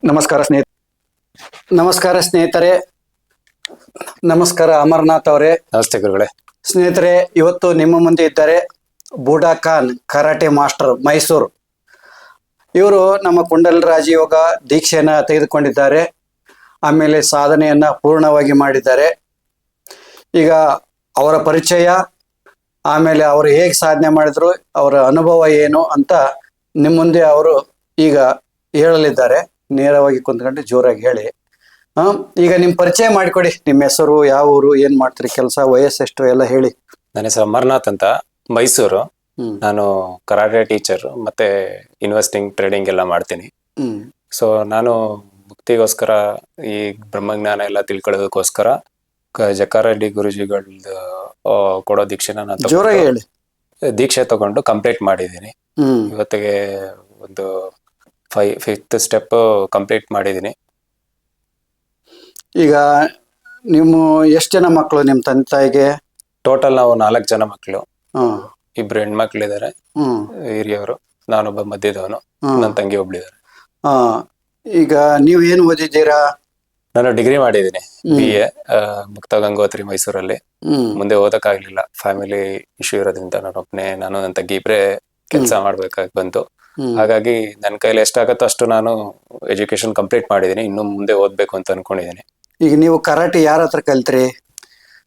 ನಮಸ್ಕಾರ ಸ್ನೇಹಿತರೆ. ನಮಸ್ಕಾರ ಅಮರನಾಥ್ ಅವರೇ. ನಮಸ್ತೆ ಗುರುಗಳೇ. ಸ್ನೇಹಿತರೆ, ಇವತ್ತು ನಿಮ್ಮ ಮುಂದೆ ಇದ್ದಾರೆ ಬುಡಾಖಾನ್ ಕರಾಟೆ ಮಾಸ್ಟರ್, ಮೈಸೂರು. ಇವರು ನಮ್ಮ ಕುಂಡಲ್ ರಾಜಯೋಗ ದೀಕ್ಷೆಯನ್ನು ತೆಗೆದುಕೊಂಡಿದ್ದಾರೆ. ಆಮೇಲೆ ಸಾಧನೆಯನ್ನು ಪೂರ್ಣವಾಗಿ ಮಾಡಿದ್ದಾರೆ. ಈಗ ಅವರ ಪರಿಚಯ, ಆಮೇಲೆ ಅವರು ಹೇಗೆ ಸಾಧನೆ ಮಾಡಿದ್ರು, ಅವರ ಅನುಭವ ಏನು ಅಂತ ನಿಮ್ಮ ಮುಂದೆ ಅವರು ಈಗ ಹೇಳಲಿದ್ದಾರೆ. ನೇರವಾಗಿ ಕುಂತ್ಕೊಂಡು ಜೋರಾಗಿ ಹೇಳಿ. ಈಗ ನಿಮ್ಮ ಪರಿಚಯ ಮಾಡಿಕೊಡಿ. ನಿಮ್ಮ ಹೆಸರು, ಯಾವ ಊರು, ಏನ್ ಮಾಡ್ತೀರಿ, ಕೆಲಸ, ವಯಸ್ಸೆಷ್ಟು ಎಲ್ಲ ಹೇಳಿ. ನನ್ನ ಹೆಸರು ಅಮರನಾಥ್ ಅಂತ, ಮೈಸೂರು. ನಾನು ಕರಾಟೆ ಟೀಚರ್ ಮತ್ತೆ ಇನ್ವೆಸ್ಟಿಂಗ್ ಟ್ರೇಡಿಂಗ್ ಎಲ್ಲ ಮಾಡ್ತೀನಿ. ಸೊ ನಾನು ಮುಕ್ತಿಗೋಸ್ಕರ, ಈ ಬ್ರಹ್ಮಜ್ಞಾನ ಎಲ್ಲ ತಿಳ್ಕೊಳ್ಳೋದಕ್ಕೋಸ್ಕರ ಜಕ್ಕಾರೆಡ್ಡಿ ಗುರುಜಿಗಳದ್ದು ಕೊಡೋ ದೀಕ್ಷೆನ ನಾನು ಜೋರಾಗಿ ಹೇಳಿ. ದೀಕ್ಷೆ ತಗೊಂಡು ಕಂಪ್ಲೀಟ್ ಮಾಡಿದ್ದೀನಿ. ಇವತ್ತಿಗೆ ಒಂದು 5th ಸ್ಟೆಪ್ ಕಂಪ್ಲೀಟ್ ಮಾಡಿದ್ದೀನಿ. ಈಗ ನಿಮ್ಮ ಎಷ್ಟು ಜನ ಮಕ್ಕಳು ನಿಮ್ಮ ತಂದೆ ತಾಯಿಗೆ? ಟೋಟಲ್ ನಾವು 4 ಜನ ಮಕ್ಕಳು. 2 ಹೆಣ್ಮಕ್ಳಿದ್ದಾರೆ, ಹಿರಿಯವರು, ನಾನೊಬ್ಬ ಮಧ್ಯದವನು, ನನ್ನ ತಂಗಿ ಒಬ್ಳಿದ್ದಾರೆ. ಈಗ ನೀವು ಏನು ಓದಿದ್ದೀರಾ? ನಾನು ಡಿಗ್ರಿ ಮಾಡಿದ್ದೀನಿ, BA ಮುಕ್ತ ಗಂಗೋತ್ರಿ, ಮೈಸೂರಲ್ಲಿ. ಮುಂದೆ ಓದಕ್ಕಾಗ್ಲಿಲ್ಲ, ಫ್ಯಾಮಿಲಿ ಇಶ್ಯೂ ಇರೋದ್ರಿಂದ ನಾನು ನನ್ನ ತಂಗಿ ಇಬ್ರೇ ಕೆಲಸ ಮಾಡ್ಬೇಕಾಗಿ ಬಂತು. ಹಾಗಾಗಿ ನನ್ನ ಕೈಲಿ ಎಷ್ಟಾಗತ್ತೋ ಅಷ್ಟು ನಾನು ಎಜುಕೇಶನ್ ಕಂಪ್ಲೀಟ್ ಮಾಡಿದ್ದೀನಿ. ಇನ್ನು ಮುಂದೆ ಓದ್ಬೇಕು ಅಂತ ಅನ್ಕೊಂಡಿದ್ದೀನಿ. ಈಗ ನೀವು ಕರಾಟೆ ಯಾರ ಹತ್ರ ಕಲ್ತ್ರಿ?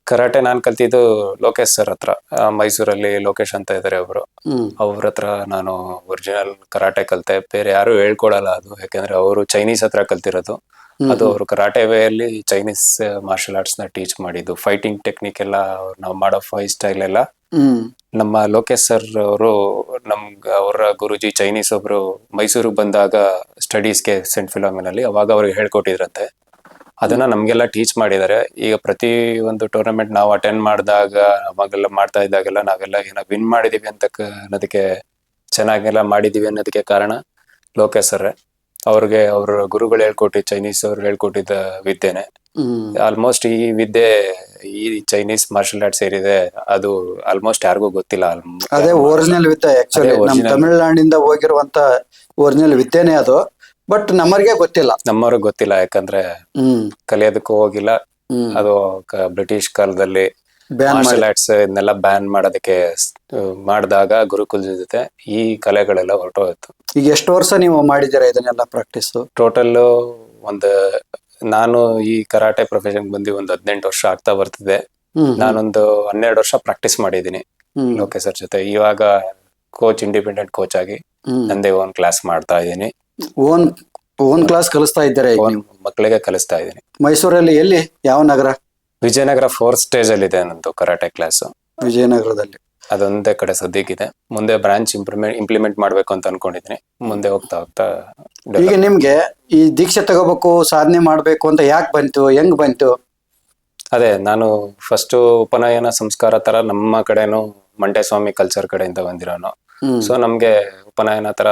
ಕರಾಟೆ ನಾನು ಕಲ್ತಿದ್ದು ಲೋಕೇಶ್ ಸರ್ ಹತ್ರ. ಮೈಸೂರಲ್ಲಿ ಲೋಕೇಶ್ ಅಂತ ಇದ್ದಾರೆ ಒಬ್ರು, ಅವ್ರ ಹತ್ರ ನಾನು ಒರಿಜಿನಲ್ ಕರಾಟೆ ಕಲ್ತೆ. ಬೇರೆ ಯಾರು ಹೇಳ್ಕೊಡಲ್ಲ ಅದು, ಯಾಕಂದ್ರೆ ಅವರು ಚೈನೀಸ್ ಹತ್ರ ಕಲ್ತಿರೋದು. ಅದು ಅವರು ಕರಾಟೆ ವೇ ಅಲ್ಲಿ ಚೈನೀಸ್ ಮಾರ್ಷಲ್ ಆರ್ಟ್ಸ್ ನ ಟೀಚ್ ಮಾಡಿದ್ದು. ಫೈಟಿಂಗ್ ಟೆಕ್ನಿಕ್ ಎಲ್ಲ ನಾವು ಮಾಡೋ ಫೈಟ್ ಸ್ಟೈಲ್ ಎಲ್ಲ ನಮ್ಮ ಲೋಕೇಶ್ ಸರ್ ಅವರು, ಅವರ ಗುರುಜಿ ಚೈನೀಸ್ ಒಬ್ರು ಮೈಸೂರಿಗೆ ಬಂದಾಗ ಸ್ಟಡೀಸ್ಗೆ ಸೆಂಟ್ ಫಿಲೋಮಿನಲ್ಲಿ, ಅವಾಗ ಅವ್ರಿಗೆ ಹೇಳ್ಕೊಟ್ಟಿದ್ರಂತೆ. ಅದನ್ನ ನಮ್ಗೆಲ್ಲ ಟೀಚ್ ಮಾಡಿದ್ದಾರೆ. ಈಗ ಪ್ರತಿ ಒಂದು ಟೂರ್ನಮೆಂಟ್ ನಾವು ಅಟೆಂಡ್ ಮಾಡಿದಾಗ, ಅವಾಗೆಲ್ಲ ಮಾಡ್ತಾ ಇದ್ದಾಗೆಲ್ಲ ನಾವೆಲ್ಲ ಏನೋ ವಿನ್ ಮಾಡಿದೀವಿ ಅಂತ ಅನ್ನೋದಕ್ಕೆ, ಚೆನ್ನಾಗೆಲ್ಲ ಮಾಡಿದೀವಿ ಅನ್ನೋದಕ್ಕೆ ಕಾರಣ ಲೋಕೇಶ್ ಸರ್. ಅವ್ರಿಗೆ ಅವ್ರ ಗುರುಗಳು ಹೇಳ್ಕೊಟ್ಟಿದ್ದು, ಚೈನೀಸ್ ಅವ್ರು ಹೇಳ್ಕೊಟ್ಟಿದ್ದ ವಿದ್ಯೆನೆ. ಆಲ್ಮೋಸ್ಟ್ ಈ ವಿದ್ಯೆ, ಈ ಚೈನೀಸ್ ಮಾರ್ಷಲ್ ಆರ್ಟ್ಸ್ ಏನಿದೆ ಅದು ಆಲ್ಮೋಸ್ಟ್ ಯಾರಿಗೂ ಗೊತ್ತಿಲ್ಲ. ಅದೇ ಒರಿಜಿನಲ್ ವಿದ್ಯೆ. ಆಕ್ಚುಲಿ ನಮ್ಮ ತಮಿಳುನಾಡಿಂದ ಹೋಗಿರುವಂತ ಒರಿಜಿನಲ್ ವಿದ್ಯೆನೆ ಅದು. ಬಟ್ ನಮ್ಮರಿಗೆ ಗೊತ್ತಿಲ್ಲ. ನಮ್ಮವ್ರಿಗೆ ಗೊತ್ತಿಲ್ಲ, ಯಾಕಂದ್ರೆ ಕಲಿಯೋದಕ್ಕೂ ಹೋಗಿಲ್ಲ. ಅದು ಬ್ರಿಟಿಷ್ ಕಾಲದಲ್ಲಿ ಮಾರ್ಷಲ್ ಆರ್ಟ್ಸ್ ಇದನ್ನೆಲ್ಲ ಬ್ಯಾನ್ ಮಾಡೋದಕ್ಕೆ ಮಾಡಿದಾಗ ಗುರುಕುಲ್ ಜೊತೆ ಈ ಕಲೆಗಳೆಲ್ಲ ಹೊರಟೋಯ್ತು. ಈಗ ಎಷ್ಟು ವರ್ಷ ನೀವು ಮಾಡಿದ್ದೀರಾ ಇದನ್ನೆಲ್ಲ ಪ್ರಾಕ್ಟೀಸ್? ಟೋಟಲ್ ನಾನು ಈ ಕರಾಟೆ ಪ್ರೊಫೆಷನ್ ಬಂದು ಒಂದು 18 ವರ್ಷ ಆಗ್ತಾ ಬರ್ತಿದೆ. ನಾನೊಂದು 12 ವರ್ಷ ಪ್ರಾಕ್ಟೀಸ್ ಮಾಡಿದ್ದೀನಿ ಲೋಕೇಶ್ ಸರ್ ಜೊತೆ. ಇವಾಗ ಕೋಚ್, ಇಂಡಿಪೆಂಡೆಂಟ್ ಕೋಚ್ ಆಗಿ ನಂದೇ ಓನ್ ಕ್ಲಾಸ್ ಮಾಡ್ತಾ ಇದ್ದೀನಿ. ಓನ್ ಕ್ಲಾಸ್ ಕಲಿಸ್ತಾ ಇದ್ದಾರೆ? ಮಕ್ಕಳಿಗೆ ಕಲಿಸ್ತಾ ಇದ್ದೀನಿ. ಮೈಸೂರಲ್ಲಿ ಎಲ್ಲಿ, ಯಾವ ನಗರ? ವಿಜಯನಗರ 4th ಸ್ಟೇಜ್ ಅಲ್ಲಿ ಇದೆ ನಂದು ಕರಾಟೆ ಕ್ಲಾಸ್. ವಿಜಯನಗರದಲ್ಲಿ ಅದೊಂದೇ ಕಡೆ ಸದ್ಯಕ್ಕಿದೆ. ಮುಂದೆ ಬ್ರಾಂಚ್ ಇಂಪ್ಲಿಮೆಂಟ್ ಮಾಡ್ಬೇಕು ಅಂತ ಅನ್ಕೊಂಡಿದ್ದೀನಿ. ಮುಂದೆ ಹೋಗ್ತಾ ಹೋಗ್ತಾ. ಈಗ ನಿಮ್ಗೆ ಈ ದೀಕ್ಷೆ ತಗೋಬೇಕು, ಸಾಧನೆ ಮಾಡ್ಬೇಕು ಅಂತ ಯಾಕೆ ಬಂತು, ಹೆಂಗ್ ಬಂತು? ಅದೇ, ನಾನು ಫಸ್ಟ್ ಉಪನಯನ ಸಂಸ್ಕಾರ ತರ ನಮ್ಮ ಕಡೆನು ಮಂಟೇಸ್ವಾಮಿ ಕಲ್ಚರ್ ಕಡೆಯಿಂದ ಬಂದಿರೋನು. ಸೊ ನಮ್ಗೆ ಉಪನಯನ ತರ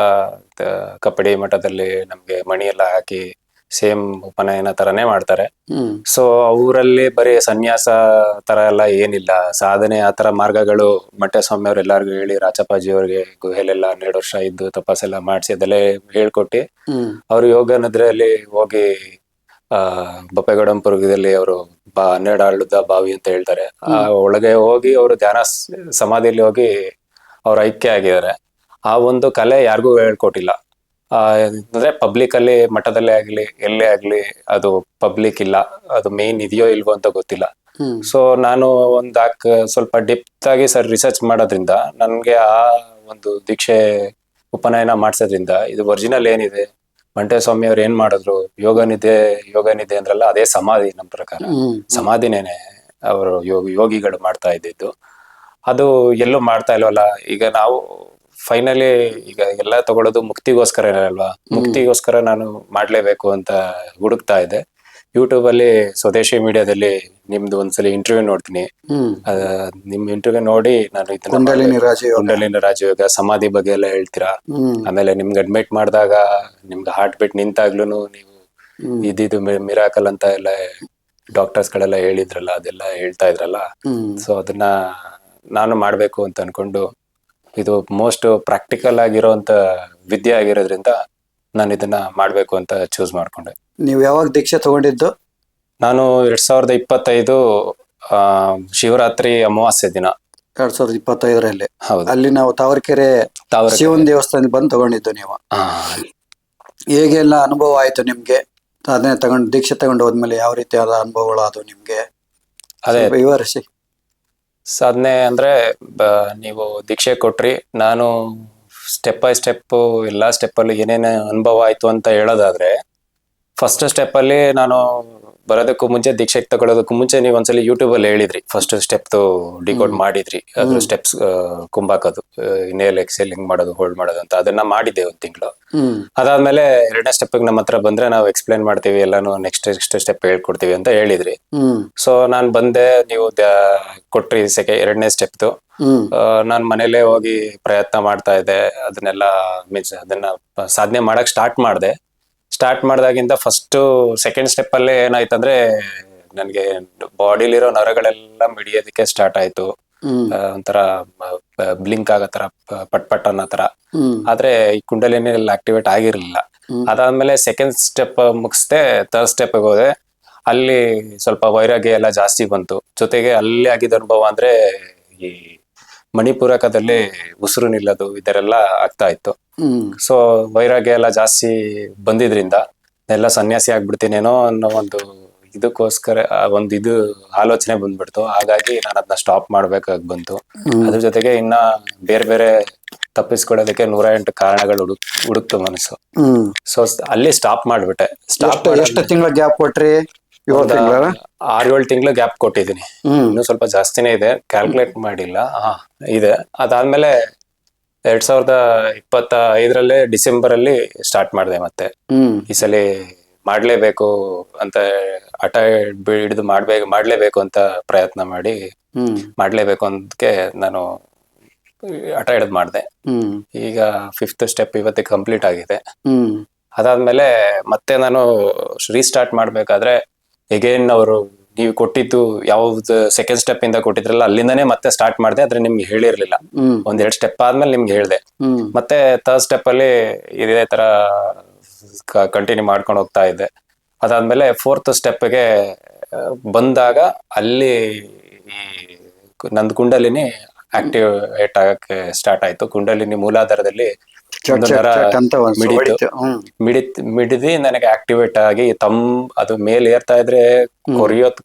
ಕಬಡ್ಡಿ ಮಠದಲ್ಲಿ ನಮ್ಗೆ ಮಣಿ ಎಲ್ಲ ಹಾಕಿ ಸೇಮ್ ಉಪನಯನ ತರನೇ ಮಾಡ್ತಾರೆ. ಸೊ ಅವರಲ್ಲಿ ಬರೀ ಸನ್ಯಾಸ ತರ ಎಲ್ಲ ಏನಿಲ್ಲ, ಸಾಧನೆ ಆ ತರ ಮಾರ್ಗಗಳು ಮಂಟೇಸ್ವಾಮಿ ಅವ್ರು ಎಲ್ಲಾರ್ಗು ಹೇಳಿ, ರಾಚಪ್ಪಾಜಿ ಅವ್ರಿಗೆ ಗುಹೆಲೆಲ್ಲ 12 ವರ್ಷ ಇದ್ದು ತಪಸ್ಸೆಲ್ಲ ಮಾಡಿಸಿ ಅದೆಲ್ಲ ಹೇಳ್ಕೊಟ್ಟಿ, ಅವ್ರು ಯೋಗ ನದ್ರೆಯಲ್ಲಿ ಹೋಗಿ ಬಪ್ಪೆಗೌಡಂಪುರದಲ್ಲಿ ಅವರು 12 ಆಳುದ ಬಾವಿ ಅಂತ ಹೇಳ್ತಾರೆ, ಆ ಒಳಗೆ ಹೋಗಿ ಅವರು ಧ್ಯಾನ ಸಮಾಧಿಯಲ್ಲಿ ಹೋಗಿ ಅವ್ರ ಐಕ್ಯ ಆಗಿದ್ದಾರೆ. ಆ ಒಂದು ಕಲೆ ಯಾರಿಗೂ ಹೇಳ್ಕೊಟ್ಟಿಲ್ಲ. ಅಂದ್ರೆ ಪಬ್ಲಿಕ್ ಅಲ್ಲಿ, ಮಠದಲ್ಲೇ ಆಗ್ಲಿ ಎಲ್ಲೇ ಆಗ್ಲಿ ಅದು ಪಬ್ಲಿಕ್ ಇಲ್ಲ, ಅದು ಮೇನ್ ಇದೆಯೋ ಇಲ್ವೋ ಅಂತ ಗೊತ್ತಿಲ್ಲ. ಸೊ ನಾನು ಸ್ವಲ್ಪ ಡೆಪ್ತ್ ಆಗಿ ರಿಸರ್ಚ್ ಮಾಡೋದ್ರಿಂದ ನನ್ಗೆ ಆ ಒಂದು ದೀಕ್ಷೆ ಉಪನಯನ ಮಾಡ್ಸೋದ್ರಿಂದ ಇದು ಒರಿಜಿನಲ್ ಏನಿದೆ, ಮಂಟೇಸ್ವಾಮಿ ಅವ್ರು ಏನ್ ಮಾಡಿದ್ರು, ಯೋಗ ನಿದ್ದೆ ಅಂದ್ರಲ್ಲ, ಅದೇ ಸಮಾಧಿ. ನಮ್ಮ ಪ್ರಕಾರ ಸಮಾಧಿನೇನೆ ಅವರು ಯೋಗಿಗಳು ಮಾಡ್ತಾ ಇದ್ದಿದ್ದು. ಅದು ಎಲ್ಲೂ ಮಾಡ್ತಾ ಇಲ್ವಲ್ಲ. ಈಗ ನಾವು ಫೈನಲಿ ಈಗ ಎಲ್ಲ ತಗೊಳ್ಳೋದು ಮುಕ್ತಿಗೋಸ್ಕರ ಅಲ್ವಾ. ಮುಕ್ತಿಗೋಸ್ಕರ ನಾನು ಮಾಡ್ಲೇಬೇಕು ಅಂತ ಹುಡುಕ್ತಾ ಇದ್ದೆ. ಯೂಟ್ಯೂಬ್ ಅಲ್ಲಿ ಸ್ವದೇಶಿ ಮೀಡಿಯಾದಲ್ಲಿ ನಿಮ್ದು ಒಂದ್ಸಲಿ ಇಂಟರ್ವ್ಯೂ ನೋಡ್ತೀನಿ. ನಿಮ್ ಇಂಟರ್ವ್ಯೂ ನೋಡಿ ನಾನು ಕುಂಡಲಿನಿ ರಾಜಯೋಗ ಸಮಾಧಿ ಬಗ್ಗೆ ಎಲ್ಲ ಹೇಳ್ತೀರಾ. ಆಮೇಲೆ ನಿಮ್ಗೆ ಅಡ್ಮಿಟ್ ಮಾಡಿದಾಗ ನಿಮ್ಗೆ ಹಾರ್ಟ್ ಬೀಟ್ ನಿಂತಾಗ್ಲೂ ನೀವು ಇದ್ದಿದ್ದು ಮಿರಾಕಲ್ ಅಂತ ಎಲ್ಲ ಡಾಕ್ಟರ್ಸ್ ಗಳೆಲ್ಲ ಹೇಳಿದ್ರಲ್ಲ, ಅದೆಲ್ಲ ಹೇಳ್ತಾ ಇದ್ರಲ್ಲ. ಸೊ ಅದನ್ನ ನಾನು ಮಾಡಬೇಕು ಅಂತ ಅನ್ಕೊಂಡು, ಇದು ಮೋಸ್ಟ್ ಪ್ರಾಕ್ಟಿಕಲ್ ಆಗಿರೋಂಥ ವಿದ್ಯೆ ಆಗಿರೋದ್ರಿಂದ ನಾನು ಇದನ್ನ ಮಾಡಬೇಕು ಅಂತ ಚೂಸ್ ಮಾಡ್ಕೊಂಡೆ. ನೀವು ಯಾವಾಗ ದೀಕ್ಷೆ ತಗೊಂಡಿದ್ದು? ನಾನು 2025 ಶಿವರಾತ್ರಿ ಅಮಾವಾಸ್ಯೆ ದಿನ. 2025ರಲ್ಲಿ. ಹೌದು. ಅಲ್ಲಿ ನಾವು ತಾವರೆಕೆರೆ ಶಿವನ್ ದೇವಸ್ಥಾನಕ್ಕೆ ಬಂದು ತಗೊಂಡಿದ್ದು ನೀವು. ಹೇಗೆಲ್ಲ ಅನುಭವ ಆಯ್ತು ನಿಮ್ಗೆ? ಅದನ್ನೇ ತಗೊಂಡು ದೀಕ್ಷೆ ತಗೊಂಡು ಹೋದ್ಮೇಲೆ ಯಾವ ರೀತಿಯಾದ ಅನುಭವಗಳು ಅದು ನಿಮ್ಗೆ? ಅದೇ ವಿವರಿಸಿ. ಸಾಧನೆ ಅಂದ್ರೆ ನೀವು ದೀಕ್ಷೆ ಕೊಟ್ರಿ, ನಾನು ಸ್ಟೆಪ್ ಬೈ ಸ್ಟೆಪ್ ಎಲ್ಲಾ ಸ್ಟೆಪ್ ಅಲ್ಲಿ ಏನೇನು ಅನುಭವ ಆಯ್ತು ಅಂತ ಹೇಳೋದಾದ್ರೆ, ಫಸ್ಟ್ ಸ್ಟೆಪ್ ಅಲ್ಲಿ ನಾನು ಬರೋದಕ್ಕೂ ಮುಂಚೆ, ದೀಕ್ಷೆ ತಗೊಳ್ಳೋದಕ್ಕೂ ಮುಂಚೆ ನೀವು ಒಂದ್ಸಲಿ ಯೂಟ್ಯೂಬ್ ಅಲ್ಲಿ ಹೇಳಿದ್ರಿ, ಫಸ್ಟ್ ಸ್ಟೆಪ್ ಡಿಕೋಡ್ ಮಾಡಿದ್ರಿ, ಅದ್ರ ಸ್ಟೆಪ್ಸ್ ಕುಂಬಾಕೋದು, ನೇಲ್ ಎಕ್ಸೆಲ್ ಹಿಂಗ್ ಮಾಡೋದು, ಹೋಲ್ಡ್ ಮಾಡೋದು ಅಂತ, ಅದನ್ನ ಮಾಡಿದ್ದೆ 1 ತಿಂಗಳು. ಅದಾದ್ಮೇಲೆ 2ನೇ ಸ್ಟೆಪ್ ನಮ್ಮ ಹತ್ರ ಬಂದ್ರೆ ನಾವು ಎಕ್ಸ್ಪ್ಲೈನ್ ಮಾಡ್ತೀವಿ, ಎಲ್ಲಾನು ನೆಕ್ಸ್ಟ್ ಸ್ಟೆಪ್ ಹೇಳ್ಕೊಡ್ತೀವಿ ಅಂತ ಹೇಳಿದ್ರಿ. ಸೊ ನಾನ್ ಬಂದೆ, ನೀವು ಕೊಟ್ರಿ 2ನೇ ಸ್ಟೆಪ್. ನಾನ್ ಮನೇಲೆ ಹೋಗಿ ಪ್ರಯತ್ನ ಮಾಡ್ತಾ ಇದ್ದೆ, ಅದನ್ನೆಲ್ಲ ಮೀನ್ಸ್ ಅದನ್ನ ಸಾಧನೆ ಮಾಡಕ್ ಸ್ಟಾರ್ಟ್ ಮಾಡ್ದಾಗಿಂದ ಫಸ್ಟ್ 2nd ಸ್ಟೆಪ್ ಅಲ್ಲೇ ಏನಾಯ್ತಂದ್ರೆ, ನನ್ಗೆ ಬಾಡಿಲಿರೋ ನರಗಳೆಲ್ಲ ಮಿಡಿಯೋದಕ್ಕೆ ಸ್ಟಾರ್ಟ್ ಆಯ್ತು. ಒಂಥರ ಬ್ಲಿಂಕ್ ಆಗೋ ಪಟ್ ಅನ್ನೋ ತರ. ಆದ್ರೆ ಈ ಕುಂಡಲಿನಿ ಆಕ್ಟಿವೇಟ್ ಆಗಿರ್ಲಿಲ್ಲ. ಅದಾದ್ಮೇಲೆ 2nd ಸ್ಟೆಪ್ ಮುಗಿಸ್ದೆ, 3rd ಸ್ಟೆಪ್ ಹೋದೆ. ಅಲ್ಲಿ ಸ್ವಲ್ಪ ವೈರಾಗ್ಯ ಎಲ್ಲ ಜಾಸ್ತಿ ಬಂತು. ಜೊತೆಗೆ ಅಲ್ಲಿ ಆಗಿದ್ದ ಅನುಭವ ಅಂದ್ರೆ, ಈ ಮಣಿಪೂರಕದಲ್ಲಿ ಉಸಿರು ನಿಲ್ಲೋದು, ಇದರೆಲ್ಲ ಆಗ್ತಾ ಇತ್ತು. ಸೊ ವೈರಾಗ್ಯ ಎಲ್ಲ ಜಾಸ್ತಿ ಬಂದಿದ್ರಿಂದ ಎಲ್ಲ ಸನ್ಯಾಸಿ ಆಗ್ಬಿಡ್ತೀನೇನೋ ಅನ್ನೋ ಒಂದು ಇದಕ್ಕೋಸ್ಕರ ಇದು ಆಲೋಚನೆ ಬಂದ್ಬಿಡ್ತು. ಹಾಗಾಗಿ ನಾನು ಅದನ್ನ ಸ್ಟಾಪ್ ಮಾಡ್ಬೇಕಾಗಿ ಬಂತು. ಅದ್ರ ಜೊತೆಗೆ ಇನ್ನ ಬೇರೆ ತಪ್ಪಿಸ್ಕೊಳ್ಳೋದಕ್ಕೆ 108 ಕಾರಣಗಳು ಹುಡುಕ್ತು ಮನಸ್ಸು. ಸೊ ಅಲ್ಲಿ ಸ್ಟಾಪ್ ಮಾಡ್ಬಿಟ್ಟೆ. ಎಷ್ಟು ತಿಂಗಳ ಗ್ಯಾಪ್ ಕೊಟ್ರಿ? 6-7 ತಿಂಗಳು ಗ್ಯಾಪ್ ಕೊಟ್ಟಿದ್ದೀನಿ. ಇನ್ನು ಸ್ವಲ್ಪ ಜಾಸ್ತಿನೇ ಇದೆ, ಕ್ಯಾಲ್ಕುಲೇಟ್ ಮಾಡಿಲ್ಲ. ಇದೆ. ಅದಾದ್ಮೇಲೆ 2025 ಡಿಸೆಂಬರ್ ಅಲ್ಲಿ ಸ್ಟಾರ್ಟ್ ಮಾಡಿದೆ ಮತ್ತೆ. ಈ ಸಲ ಮಾಡ್ಲೇಬೇಕು ಅಂತ ಹಠ ಹಿಡಿದು ಮಾಡ್ಲೇಬೇಕು ಅಂತ ಪ್ರಯತ್ನ ಮಾಡಿ ಮಾಡ್ಲೇಬೇಕು ಅಂತಕ್ಕೆ ನಾನು ಹಠ ಹಿಡಿದು ಮಾಡಿದೆ. ಈಗ 5th ಸ್ಟೆಪ್ ಇವತ್ತಿಗೆ ಕಂಪ್ಲೀಟ್ ಆಗಿದೆ. ಅದಾದ್ಮೇಲೆ ಮತ್ತೆ ನಾನು ರೀಸ್ಟಾರ್ಟ್ ಮಾಡ್ಬೇಕಾದ್ರೆ ಎಗೇನ್ ಅವರು ನೀವು ಕೊಟ್ಟಿದ್ದು ಯಾವ್ದು 2nd ಸ್ಟೆಪ್ ಇಂದ ಕೊಟ್ಟಿದ್ರಲ್ಲ, ಅಲ್ಲಿಂದಾನೇ ಮತ್ತೆ ಸ್ಟಾರ್ಟ್ ಮಾಡಿದೆ. ಆದ್ರೆ ನಿಮ್ಗೆ ಹೇಳಿರ್ಲಿಲ್ಲ. 1-2 ಸ್ಟೆಪ್ ಆದ್ಮೇಲೆ ನಿಮ್ಗೆ ಹೇಳ್ದೆ. ಮತ್ತೆ 3rd ಸ್ಟೆಪ್ ಅಲ್ಲಿ ಇದೇ ತರ ಕಂಟಿನ್ಯೂ ಮಾಡ್ಕೊಂಡು ಹೋಗ್ತಾ ಇದ್ದೆ. ಅದಾದ್ಮೇಲೆ 4th ಸ್ಟೆಪ್ಗೆ ಬಂದಾಗ ಅಲ್ಲಿ ಈ ನಂದು ಕುಂಡಲಿನಿ ಆಕ್ಟಿವೇಟ್ ಆಗಕ್ಕೆ ಸ್ಟಾರ್ಟ್ ಆಯ್ತು. ಕುಂಡಲಿನಿ ಮೂಲಾಧಾರದಲ್ಲಿ ಮಿಡಿದಿ ನನಗೆ ಆಕ್ಟಿವೇಟ್ ಆಗಿ ಅದು ಮೇಲೆ ಏರ್ತಾ ಇದ್ರೆ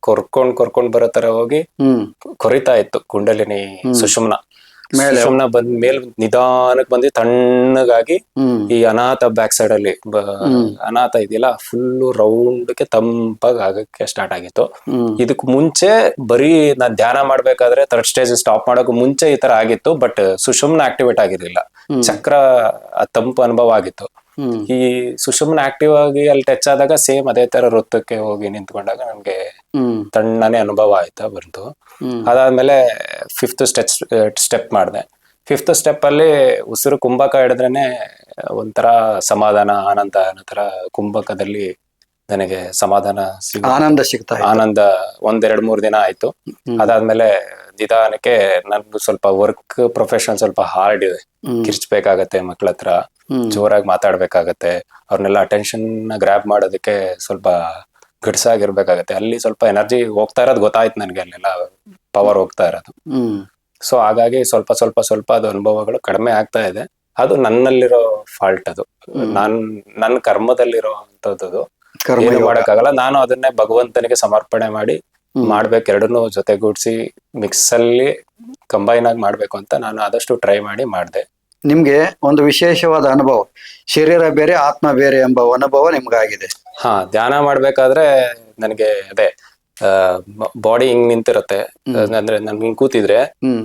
ಕರ್ಕೊಂಡ್ ಬರೋ ತರ ಹೋಗಿ ಕೊರಿತಾ ಇತ್ತು ಕುಂಡಲಿನಿ ಸುಷುಮ್ನ ಬಂದ್ ಮೇಲ್ ನಿಧಾನಕ್ಕೆ ಬಂದು ತಣ್ಣಗಾಗಿ ಈ ಅನಾಥ ಬ್ಯಾಕ್ ಸೈಡ್ ಅಲ್ಲಿ ಅನಾಥ ಇದೆಯಲ್ಲ, ಫುಲ್ ರೌಂಡ್ಗೆ ತಂಪಾಗಿ ಆಗಕ್ಕೆ ಸ್ಟಾರ್ಟ್ ಆಗಿತ್ತು. ಇದಕ್ ಮುಂಚೆ ಬರೀ ನಾನ್ ಧ್ಯಾನ ಮಾಡ್ಬೇಕಾದ್ರೆ 3rd ಸ್ಟೇಜ್ ಸ್ಟಾಪ್ ಮಾಡೋಕೆ ಮುಂಚೆ ಈ ತರ ಆಗಿತ್ತು. ಬಟ್ ಸುಷುಮ್ನ ಆಕ್ಟಿವೇಟ್ ಆಗಿರ್ಲಿಲ್ಲ. ಚಕ್ರ ತಂಪು ಅನುಭವ ಆಗಿತ್ತು. ಈ ಸುಷುಮ್ನ ಆಕ್ಟಿವ್ ಆಗಿ ಅಲ್ಲಿ ಟಚ್ ಆದಾಗ ಸೇಮ್ ಅದೇ ತರ ವೃತ್ತಕ್ಕೆ ಹೋಗಿ ನಿಂತ್ಕೊಂಡಾಗ ನನ್ಗೆ ತಣ್ಣನೆ ಅನುಭವ ಬಂತು. ಅದಾದ್ಮೇಲೆ 5th ಸ್ಟೆಪ್ ಮಾಡಿದೆ. 5th ಸ್ಟೆಪ್ ಅಲ್ಲಿ ಉಸಿರು ಕುಂಭಕ ಹಿಡಿದ್ರೇನೆ ಒಂಥರ ಸಮಾಧಾನ, ಆನಂದ ಅನ್ನೋ ತರ ಕುಂಭಕದಲ್ಲಿ ನನಗೆ ಸಮಾಧಾನ ಆನಂದ 1-2-3 ದಿನ ಆಯ್ತು. ಅದಾದ್ಮೇಲೆ ನಿಧಾನಕ್ಕೆ ನನ್ಗೂ ಸ್ವಲ್ಪ ವರ್ಕ್ ಪ್ರೊಫೆಷನ್ ಸ್ವಲ್ಪ ಹಾರ್ಡ್ ಇದೆ. ಕಿರ್ಚ್ಬೇಕಾಗತ್ತೆ, ಮಕ್ಳ ಹತ್ರ ಜೋರಾಗಿ ಮಾತಾಡ್ಬೇಕಾಗತ್ತೆ, ಅವ್ರನ್ನೆಲ್ಲ ಅಟೆನ್ಷನ್ ಗ್ರ್ಯಾಬ್ ಮಾಡೋದಕ್ಕೆ ಸ್ವಲ್ಪ ಗಡ್ಸಾಗಿರ್ಬೇಕಾಗತ್ತೆ. ಅಲ್ಲಿ ಸ್ವಲ್ಪ ಎನರ್ಜಿ ಹೋಗ್ತಾ ಇರೋದು ಗೊತ್ತಾಯ್ತು ನನ್ಗೆ, ಅಲ್ಲೆಲ್ಲ ಪವರ್ ಹೋಗ್ತಾ ಇರೋದು. ಸೊ ಹಾಗಾಗಿ ಸ್ವಲ್ಪ ಅದು ಅನುಭವಗಳು ಕಡಿಮೆ ಆಗ್ತಾ ಇದೆ. ಅದು ನನ್ನಲ್ಲಿರೋ ಫಾಲ್ಟ್, ಅದು ನನ್ನ ಕರ್ಮದಲ್ಲಿರೋ ಅಂತದ್ದು. ಏನು ಮಾಡಕ್ಕಾಗಲ್ಲ. ನಾನು ಅದನ್ನೇ ಭಗವಂತನಿಗೆ ಸಮರ್ಪಣೆ ಮಾಡಿ ಮಾಡ್ಬೇಕು. ಎರಡನ್ನೂ ಜೊತೆಗೂಡ್ಸಿ ಮಿಕ್ಸ್ ಅಲ್ಲಿ ಕಂಬೈನ್ ಆಗಿ ಮಾಡ್ಬೇಕು ಅಂತ ನಾನು ಆದಷ್ಟು ಟ್ರೈ ಮಾಡಿದೆ. ನಿಮ್ಗೆ ಒಂದು ವಿಶೇಷವಾದ ಅನುಭವ, ಶರೀರ ಬೇರೆ ಆತ್ಮ ಬೇರೆ ಎಂಬ ಅನುಭವ ನಿಮ್ಗಾಗಿದೆ. ಧ್ಯಾನ ಮಾಡ್ಬೇಕಾದ್ರೆ ನನಗೆ ಅದೇ ಬಾಡಿ ಹಿಂಗ್ ನಿಂತಿರತ್ತೆ, ಅಂದ್ರೆ ನನ್ ಹಿಂಗ್ ಕೂತಿದ್ರೆ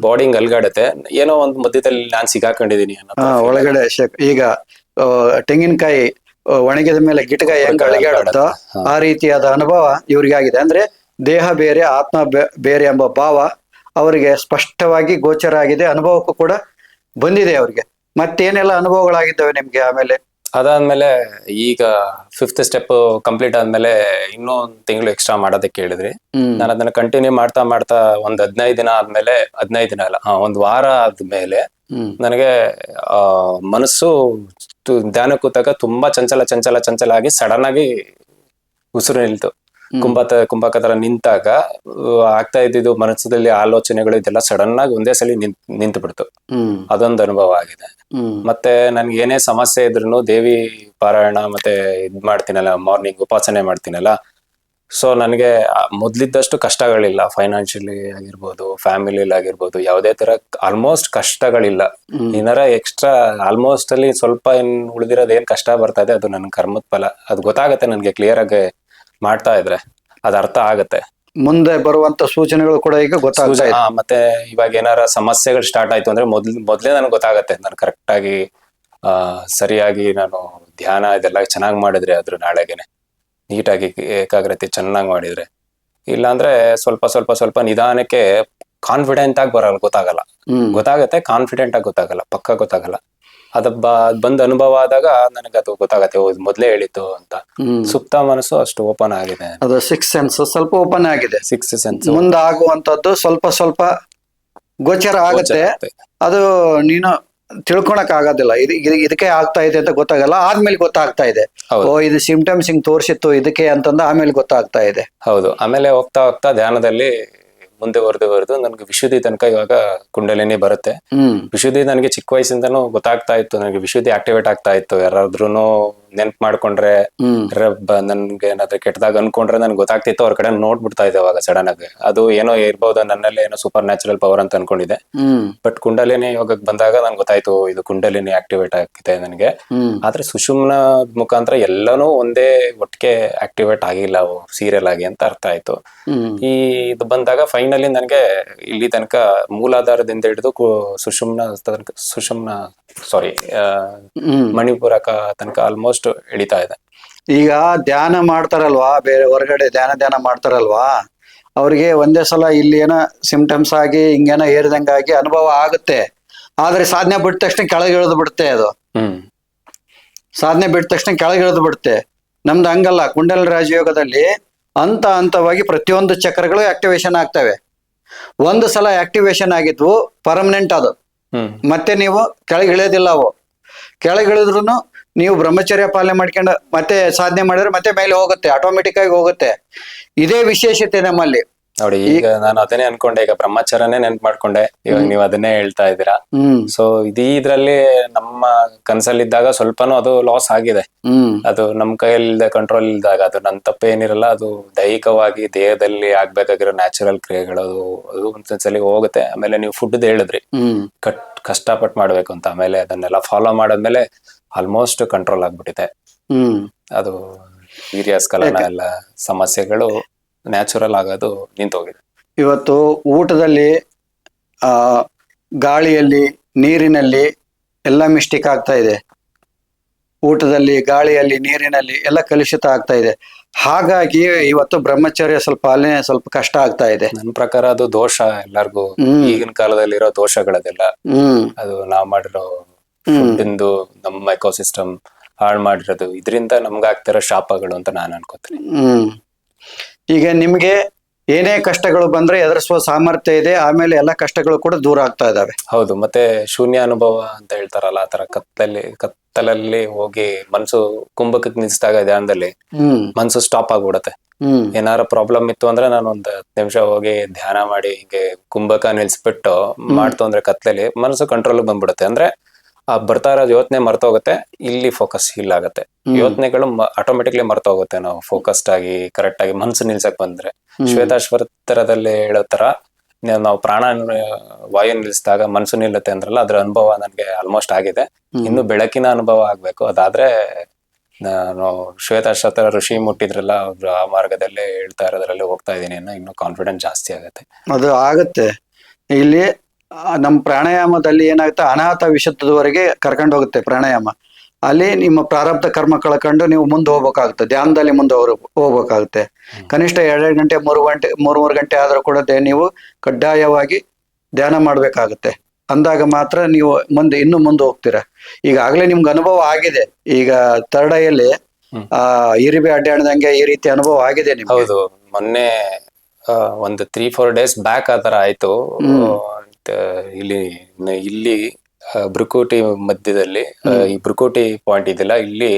ಬಾಡಿ ಹಿಂಗ್ ಅಲ್ಗಾಡತ್ತೆ, ಏನೋ ಒಂದ್ ಮಧ್ಯದಲ್ಲಿ ನಾನ್ ಸಿಗಾಕೊಂಡಿದೀನಿ ಒಳಗಡೆ. ಈಗ ತೆಂಗಿನಕಾಯಿ ಒಣಗಿದ ಮೇಲೆ ಗಿಟಕಾಯಿ ಹೆಂಗ್ ಅಳಿಗಾಡುತ್ತೋ ಆ ರೀತಿಯಾದ ಅನುಭವ ಇವ್ರಿಗೆ ಆಗಿದೆ. ಅಂದ್ರೆ ದೇಹ ಬೇರೆ ಆತ್ಮ ಬೇರೆ ಎಂಬ ಭಾವ ಅವರಿಗೆ ಸ್ಪಷ್ಟವಾಗಿ ಗೋಚರ ಆಗಿದೆ. ಅನುಭವಕ್ಕೂ ಕೂಡ ಬಂದಿದೆ ಅವ್ರಿಗೆ. ಮತ್ತೇನೆಲ್ಲ ಅನುಭವಗಳಾಗಿದ್ದಾವೆ ನಿಮ್ಗೆ? ಆಮೇಲೆ ಅದಾದ್ಮೇಲೆ ಈಗ 5th ಸ್ಟೆಪ್ ಕಂಪ್ಲೀಟ್ ಆದ್ಮೇಲೆ ಇನ್ನೂ ಒಂದು ತಿಂಗಳು ಎಕ್ಸ್ಟ್ರಾ ಮಾಡೋದಕ್ಕೆ ಹೇಳಿದ್ರಿ. ನಾನು ಅದನ್ನ ಕಂಟಿನ್ಯೂ ಮಾಡ್ತಾ ಮಾಡ್ತಾ ಒಂದ್ 15 ದಿನ ಆದ್ಮೇಲೆ, 15 ದಿನ ಅಲ್ಲ, ಒಂದ್ ವಾರ ಆದ್ಮೇಲೆ ನನಗೆ ಮನಸ್ಸು ಧ್ಯಾನ ಕೂತಾಗ ತುಂಬಾ ಚಂಚಲ ಆಗಿ ಸಡನ್ ಆಗಿ ಉಸಿರು ನಿಲ್ತು. ಕುಂಭಕ ತರ ನಿಂತಾಗ ಆಗ್ತಾ ಇದ್ದಿದ್ದು ಮನಸ್ಸಲ್ಲಿ ಆಲೋಚನೆಗಳು ಇದೆಲ್ಲ ಸಡನ್ ಆಗಿ ಒಂದೇ ಸಲ ನಿಂತು ಬಿಡ್ತು. ಅದೊಂದು ಅನುಭವ ಆಗಿದೆ. ಮತ್ತೆ ನನ್ಗೆ ಏನೇ ಸಮಸ್ಯೆ ಇದ್ರು ದೇವಿ ಪಾರಾಯಣ ಮತ್ತೆ ಇದ್ ಮಾಡ್ತೀನಲ್ಲ, ಮಾರ್ನಿಂಗ್ ಉಪಾಸನೆ ಮಾಡ್ತೀನಲ್ಲ, ಸೊ ನನಗೆ ಮೊದ್ಲಿದ್ದಷ್ಟು ಕಷ್ಟಗಳಿಲ್ಲ. ಫೈನಾನ್ಷಿಯಲಿ ಆಗಿರ್ಬೋದು, ಫ್ಯಾಮಿಲಿಲಿ ಆಗಿರ್ಬೋದು, ಯಾವುದೇ ತರ ಆಲ್ಮೋಸ್ಟ್ ಕಷ್ಟಗಳಿಲ್ಲ. ಏನಾರ ಎಕ್ಸ್ಟ್ರಾ ಆಲ್ಮೋಸ್ಟ್ ಅಲ್ಲಿ ಸ್ವಲ್ಪ ಏನ್ ಉಳಿದಿರೋದು ಏನ್ ಕಷ್ಟ ಬರ್ತಾ ಇದೆ ಅದು ನನ್ ಕರ್ಮದ ಫಲ. ಅದು ಗೊತ್ತಾಗತ್ತೆ ನನ್ಗೆ ಕ್ಲಿಯರ್ ಆಗಿ ಮಾಡ್ತಾ ಇದ್ರೆ ಅದ್ ಅರ್ಥ ಆಗತ್ತೆ. ಮುಂದೆ ಬರುವಂತ ಸೂಚನೆಗಳು ಕೂಡ ಈಗ ಗೊತ್ತಾಗ್ತಾ ಇದೆ. ಮತ್ತೆ ಇವಾಗ ಏನಾರ ಸಮಸ್ಯೆಗಳು ಸ್ಟಾರ್ಟ್ ಆಯ್ತು ಅಂದ್ರೆ ಮೊದ್ಲೇ ನನ್ಗೆ ಗೊತ್ತಾಗತ್ತೆ. ನಾನು ಕರೆಕ್ಟ್ ಆಗಿ ಸರಿಯಾಗಿ ನಾನು ಧ್ಯಾನ ಇದೆಲ್ಲ ಚೆನ್ನಾಗಿ ಮಾಡಿದ್ರೆ ಅದ್ರ ನಾಳೆಗೆನೆ ನೀಟಾಗಿ ಏಕಾಗ್ರತೆ ಚೆನ್ನಾಗಿ ಮಾಡಿದ್ರೆ, ಇಲ್ಲಾಂದ್ರೆ ಸ್ವಲ್ಪ ನಿಧಾನಕ್ಕೆ ಕಾನ್ಫಿಡೆಂಟ್ ಆಗಿ ಬರಲ್ಲ, ಗೊತ್ತಾಗತ್ತೆ ಕಾನ್ಫಿಡೆಂಟ್ ಆಗಿ ಗೊತ್ತಾಗಲ್ಲ, ಪಕ್ಕ ಗೊತ್ತಾಗಲ್ಲ. ಬಂದ ಅನುಭವ ಆದಾಗ ನನಗದು ಗೊತ್ತಾಗತ್ತೆ, ಮೊದ್ಲೇ ಹೇಳಿತ್ತು ಅಂತ. ಸುಪ್ತ ಮನಸ್ಸು ಅಷ್ಟು ಓಪನ್ ಆಗಿದೆ, ಅದು 6th ಸೆನ್ಸ್ ಸ್ವಲ್ಪ ಓಪನ್ ಆಗಿದೆ. 6th ಸೆನ್ಸ್ ಮುಂದೆ ಆಗುವಂತದ್ದು ಸ್ವಲ್ಪ ಗೋಚರ ಆಗುತ್ತೆ. ಅದು ನೀನು ತಿಳ್ಕೊಳಕ್ ಆಗೋದಿಲ್ಲ. ಇದಕ್ಕೆ ಆಗ್ತಾ ಇದೆ ಅಂತ ಗೊತ್ತಾಗಲ್ಲ, ಆದ್ಮೇಲೆ ಗೊತ್ತಾಗ್ತಾ ಇದೆ. ಓ, ಇದು ಸಿಂಪ್ಟಮ್ಸ್ ಹಿಂಗ್ ತೋರಿಸಿತ್ತು ಇದಕ್ಕೆ ಅಂತಂದ ಆಮೇಲೆ ಗೊತ್ತಾಗ್ತಾ ಇದೆ. ಹೌದು. ಆಮೇಲೆ ಹೋಗ್ತಾ ಧ್ಯಾನದಲ್ಲಿ ಮುಂದೆ ಬರೆದು ನನ್ಗೆ ವಿಶುದ್ಧಿ ತನಕ ಇವಾಗ ಕುಂಡಲಿನಿ ಬರುತ್ತೆ. ವಿಶುದ್ಧಿ ನನಗೆ ಚಿಕ್ಕ ವಯಸ್ಸಿಂದನೂ ಗೊತ್ತಾಗ್ತಾ ಇತ್ತು. ನನಗೆ ವಿಶುದ್ಧಿ ಆಕ್ಟಿವೇಟ್ ಆಗ್ತಾ ಇತ್ತು. ಯಾರಾದ್ರೂನು ನೆನ್ಪು ಮಾಡ್ಕೊಂಡ್ರೆ, ನನ್ಗೆ ಏನಾದ್ರೆ ಕೆಟ್ಟದಾಗ ಅನ್ಕೊಂಡ್ರೆ ನನ್ಗೆ ಗೊತ್ತಾಗ್ತಿತ್ತು. ಅವ್ರ ಕಡೆ ನೋಡ್ಬಿಡ್ತಾ ಇದ್ದೆ ಅವಾಗ ಸಡನ್ ಆಗಿ. ಅದು ಏನೋ ಇರ್ಬೋದು, ನನ್ನಲ್ಲಿ ಏನೋ ಸೂಪರ್ ನ್ಯಾಚುರಲ್ ಪವರ್ ಅಂತ ಅನ್ಕೊಂಡಿದ್ದೆ. ಬಟ್ ಕುಂಡಲಿನಿ ಯೋಗಕ್ಕೆ ಬಂದಾಗ ನನ್ಗೆ ಗೊತ್ತಾಯ್ತು ಇದು ಕುಂಡಲಿನಿ ಆಕ್ಟಿವೇಟ್ ಆಗಿದೆ ನನಗೆ. ಆದ್ರೆ ಸುಷುಮ್ನ ಮುಖಾಂತರ ಎಲ್ಲಾನು ಒಂದೇ ಒಟ್ಟಿಗೆ ಆಕ್ಟಿವೇಟ್ ಆಗಿಲ್ಲ ಅವು ಸೀರಿಯಲ್ ಆಗಿ ಅಂತ ಅರ್ಥ ಆಯ್ತು. ಈ ಇದು ಬಂದಾಗ ಫೈನಲಿ ನನಗೆ ಇಲ್ಲಿ ತನಕ ಮೂಲಾಧಾರದಿಂದ ಹಿಡಿದು ಮಣಿಪುರಕ ತನಕ ಆಲ್ಮೋಸ್ಟ್ ಹಿಡಿತಾ ಇದೆ. ಈಗ ಧ್ಯಾನ ಮಾಡ್ತಾರಲ್ವಾ, ಬೇರೆ ಹೊರಗಡೆ ಧ್ಯಾನ ಮಾಡ್ತಾರಲ್ವಾ, ಅವ್ರಿಗೆ ಒಂದೇ ಸಲ ಇಲ್ಲಿ ಏನೋ ಸಿಂಪ್ಟಮ್ಸ್ ಆಗಿ ಹಿಂಗೇನೋ ಏರಿದಂಗಾಗಿ ಅನುಭವ ಆಗುತ್ತೆ. ಆದ್ರೆ ಸಾಧನೆ ಬಿಟ್ಟ ತಕ್ಷಣ ಕೆಳಗೆ ಇಳಿದು ಬಿಡುತ್ತೆ. ಅದು ಸಾಧನೆ ಬಿಟ್ಟ ತಕ್ಷಣ ಕೆಳಗೆ ಇಳಿದು ಬಿಡುತ್ತೆ. ನಮ್ದು ಹಂಗಲ್ಲ. ಕುಂಡಲ ರಾಜಯೋಗದಲ್ಲಿ ಹಂತವಾಗಿ ಪ್ರತಿಯೊಂದು ಚಕ್ರಗಳು ಆಕ್ಟಿವೇಶನ್ ಆಗ್ತವೆ. ಒಂದು ಸಲ ಆಕ್ಟಿವೇಶನ್ ಆಗಿದ್ವು ಪರ್ಮನೆಂಟ್ ಅದು. ಮತ್ತೆ ನೀವು ಕೆಳಗೆ ಇಳಿಯೋದಿಲ್ಲ. ಅವು ಕೆಳಗೆ ಇಳಿದ್ರು ನೀವು ಬ್ರಹ್ಮಚರ್ಯ ಪಾಲನೆ ಮಾಡ್ಕೊಂಡು ಮತ್ತೆ ಸಾಧನೆ ಮಾಡಿದ್ರೆ ಮತ್ತೆ ಮೇಲೆ ಹೋಗುತ್ತೆ, ಆಟೋಮೆಟಿಕ್ ಆಗಿ ಹೋಗುತ್ತೆ. ಇದೇ ವಿಶೇಷತೆ ನಮ್ಮಲ್ಲಿ. ನೋಡಿ, ಈಗ ನಾನು ಅದನ್ನೇ ಅನ್ಕೊಂಡೆ, ಈಗ ಬ್ರಹ್ಮಚಾರನೇ ನೆನ್ಪು ಮಾಡ್ಕೊಂಡೆ. ಇವಾಗ ನೀವು ಅದನ್ನೇ ಹೇಳ್ತಾ ಇದ್ದೀರಾ. ಸೊ ಇದ್ರಲ್ಲಿ ನಮ್ಮ ಕನ್ಸಲ್ಲಿದ್ದಾಗ ಸ್ವಲ್ಪನೂ ಅದು ಲಾಸ್ ಆಗಿದೆ. ಅದು ನಮ್ ಕೈಯಲ್ಲಿ ಕಂಟ್ರೋಲ್ ಇಲ್ದಾಗ ಅದು ನನ್ ತಪ್ಪೇನಿರಲ್ಲ. ಅದು ದೈಹಿಕವಾಗಿ ದೇಹದಲ್ಲಿ ಆಗ್ಬೇಕಾಗಿರೋ ನ್ಯಾಚುರಲ್ ಕ್ರಿಯೆಗಳು ಅದು ಒಂದ್ಸಲಿ ಹೋಗುತ್ತೆ. ಆಮೇಲೆ ನೀವು ಫುಡ್ ಹೇಳಿದ್ರಿ, ಕಷ್ಟಪಟ್ಟು ಮಾಡ್ಬೇಕು ಅಂತ. ಆಮೇಲೆ ಅದನ್ನೆಲ್ಲ ಫಾಲೋ ಮಾಡಾದ್ಮೇಲೆ ಆಲ್ಮೋಸ್ಟ್ ಕಂಟ್ರೋಲ್ ಆಗ್ಬಿಟ್ಟಿದೆ. ಅದು ವೀರ್ಯಸ್ಖಲನ ಎಲ್ಲ ಸಮಸ್ಯೆಗಳು ನ್ಯಾಚುರಲ್ ಆಗೋದು ನಿಂತೋಗಿದೆ. ಇವತ್ತು ಊಟದಲ್ಲಿ, ಗಾಳಿಯಲ್ಲಿ, ನೀರಿನಲ್ಲಿ ಎಲ್ಲ ಮಿಸ್ಟೇಕ್ ಆಗ್ತಾ ಇದೆ. ಊಟದಲ್ಲಿ, ಗಾಳಿಯಲ್ಲಿ, ನೀರಿನಲ್ಲಿ ಎಲ್ಲ ಕಲುಷಿತ ಆಗ್ತಾ ಇದೆ. ಹಾಗಾಗಿ ಇವತ್ತು ಬ್ರಹ್ಮಚರ್ಯ ಪಾಲನೆ ಸ್ವಲ್ಪ ಕಷ್ಟ ಆಗ್ತಾ ಇದೆ. ನನ್ನ ಪ್ರಕಾರ ಅದು ದೋಷ ಎಲ್ಲರಿಗೂ. ಈಗಿನ ಕಾಲದಲ್ಲಿ ಇರೋ ದೋಷಗಳದೆಲ್ಲ ಅದು ನಾವ್ ಮಾಡಿರೋ ಫುಡ್ಡಿಂದು ನಮ್ಮ ಎಕೋಸಿಸ್ಟಮ್ ಹಾಳು ಮಾಡಿರೋದು, ಇದರಿಂದ ನಮ್ಗೆ ಆಗ್ತಿರೋ ಶಾಪಗಳು ಅಂತ ನಾನು ಅನ್ಕೋತೀನಿ. ಈಗ ನಿಮ್ಗೆ ಏನೇ ಕಷ್ಟಗಳು ಬಂದ್ರೆ ಎದುರಿಸುವ ಸಾಮರ್ಥ್ಯ ಇದೆ. ಆಮೇಲೆ ಎಲ್ಲ ಕಷ್ಟಗಳು ಕೂಡ ದೂರ ಆಗ್ತಾ ಇದಾವೆ. ಹೌದು. ಮತ್ತೆ ಶೂನ್ಯ ಅನುಭವ ಅಂತ ಹೇಳ್ತಾರಲ್ಲ, ಆತರ ಕತ್ತಲಲ್ಲಿ ಹೋಗಿ ಮನ್ಸು ಕುಂಭಕಕ್ಕೆ ನಿಲ್ಸಿದಾಗ ಧ್ಯಾನದಲ್ಲಿ ಮನ್ಸು ಸ್ಟಾಪ್ ಆಗ್ಬಿಡತ್ತೆ. ಏನಾರ ಪ್ರಾಬ್ಲಮ್ ಇತ್ತು ಅಂದ್ರೆ ನಾನು ಒಂದ್ 10 ನಿಮಿಷ ಹೋಗಿ ಧ್ಯಾನ ಮಾಡಿ ಹಿಂಗೆ ಕುಂಭಕ ನಿಲ್ಸ್ಬಿಟ್ಟು ಮಾಡ್ತು ಅಂದ್ರೆ ಕತ್ಲಲ್ಲಿ ಮನಸ್ಸು ಕಂಟ್ರೋಲ್ ಬಂದ್ಬಿಡುತ್ತೆ. ಅಂದ್ರೆ ಆ ಬರ್ತಾ ಇರೋದು ಯೋಚನೆ ಮರ್ತೋಗುತ್ತೆ, ಇಲ್ಲಿ ಫೋಕಸ್ ಇಲ್ಲ ಆಗತ್ತೆ. ಯೋಚನೆಗಳು ಆಟೋಮೆಟಿಕ್ಲಿ ಮರ್ತೋಗುತ್ತೆ ನಾವು ಫೋಕಸ್ಡ್ ಆಗಿ ಕರೆಕ್ಟ್ ಆಗಿ ಮನ್ಸು ನಿಲ್ಸಕ್ ಬಂದ್ರೆ. ಶ್ವೇತಾಶ್ವತರದಲ್ಲಿ ಹೇಳೋ ತರ ನಾವು ಪ್ರಾಣ ವಾಯು ನಿಲ್ಲಿಸಿದಾಗ ಮನ್ಸು ನಿಲ್ಲುತ್ತೆ ಅಂದ್ರಲ್ಲ, ಅದ್ರ ಅನುಭವ ನನ್ಗೆ ಆಲ್ಮೋಸ್ಟ್ ಆಗಿದೆ. ಇನ್ನು ಬೆಳಕಿನ ಅನುಭವ ಆಗ್ಬೇಕು. ಅದಾದ್ರೆ ನಾನು ಶ್ವೇತಾಶ್ವತರ ಋಷಿ ಮುಟ್ಟಿದ್ರಲ್ಲ, ಅವ್ರು ಆ ಮಾರ್ಗದಲ್ಲೇ ಹೇಳ್ತಾ ಇರೋದ್ರಲ್ಲಿ ಹೋಗ್ತಾ ಇದೀನಿ ಅನ್ನೋ ಇನ್ನು ಕಾನ್ಫಿಡೆನ್ಸ್ ಜಾಸ್ತಿ ಆಗುತ್ತೆ. ಅದು ಆಗತ್ತೆ. ಇಲ್ಲಿ ನಮ್ಮ ಪ್ರಾಣಾಯಾಮದಲ್ಲಿ ಏನಾಗುತ್ತೆ, ಅನಾಥ ವಿಶುದ್ಧದವರೆಗೆ ಕರ್ಕೊಂಡು ಹೋಗುತ್ತೆ ಪ್ರಾಣಾಯಾಮ. ಅಲ್ಲಿ ನಿಮ್ಮ ಪ್ರಾರಬ್ಧ ಕರ್ಮ ಕಳ್ಕೊಂಡು ನೀವು ಮುಂದೆ ಹೋಗ್ಬೇಕಾಗುತ್ತೆ. ಧ್ಯಾನದಲ್ಲಿ ಮುಂದೆ ಹೋಗ್ಬೇಕಾಗುತ್ತೆ. ಕನಿಷ್ಠ 2 ಗಂಟೆ 3 ಗಂಟೆ ಆದ್ರೂ ಕೂಡ ನೀವು ಕಡ್ಡಾಯವಾಗಿ ಧ್ಯಾನ ಮಾಡ್ಬೇಕಾಗುತ್ತೆ. ಅಂದಾಗ ಮಾತ್ರ ನೀವು ಇನ್ನು ಮುಂದೆ ಹೋಗ್ತೀರಾ. ಈಗಾಗಲೇ ನಿಮ್ಗೆ ಅನುಭವ ಆಗಿದೆ. ಈಗ ಥರ್ಡ್ ಐಯಲ್ಲಿ ಹ್ಮ್. ಇರಿಬೆ ಅಡ್ಡಾಡ್ದಂಗೆ ಈ ರೀತಿ ಅನುಭವ ಆಗಿದೆ ನಿಮ್ಗೆ. ಹೌದು, ಮೊನ್ನೆ ಒಂದು 3-4 ಡೇಸ್ ಬ್ಯಾಕ್ ಆತರ ಆಯ್ತು. ಇಲ್ಲಿ ಇಲ್ಲಿ ಭ್ರುಕುಟಿ ಮಧ್ಯದಲ್ಲಿ ಈ ಭ್ರುಕುಟಿ ಪಾಯಿಂಟ್ ಇದೆಯಲ್ಲ, ಇಲ್ಲಿ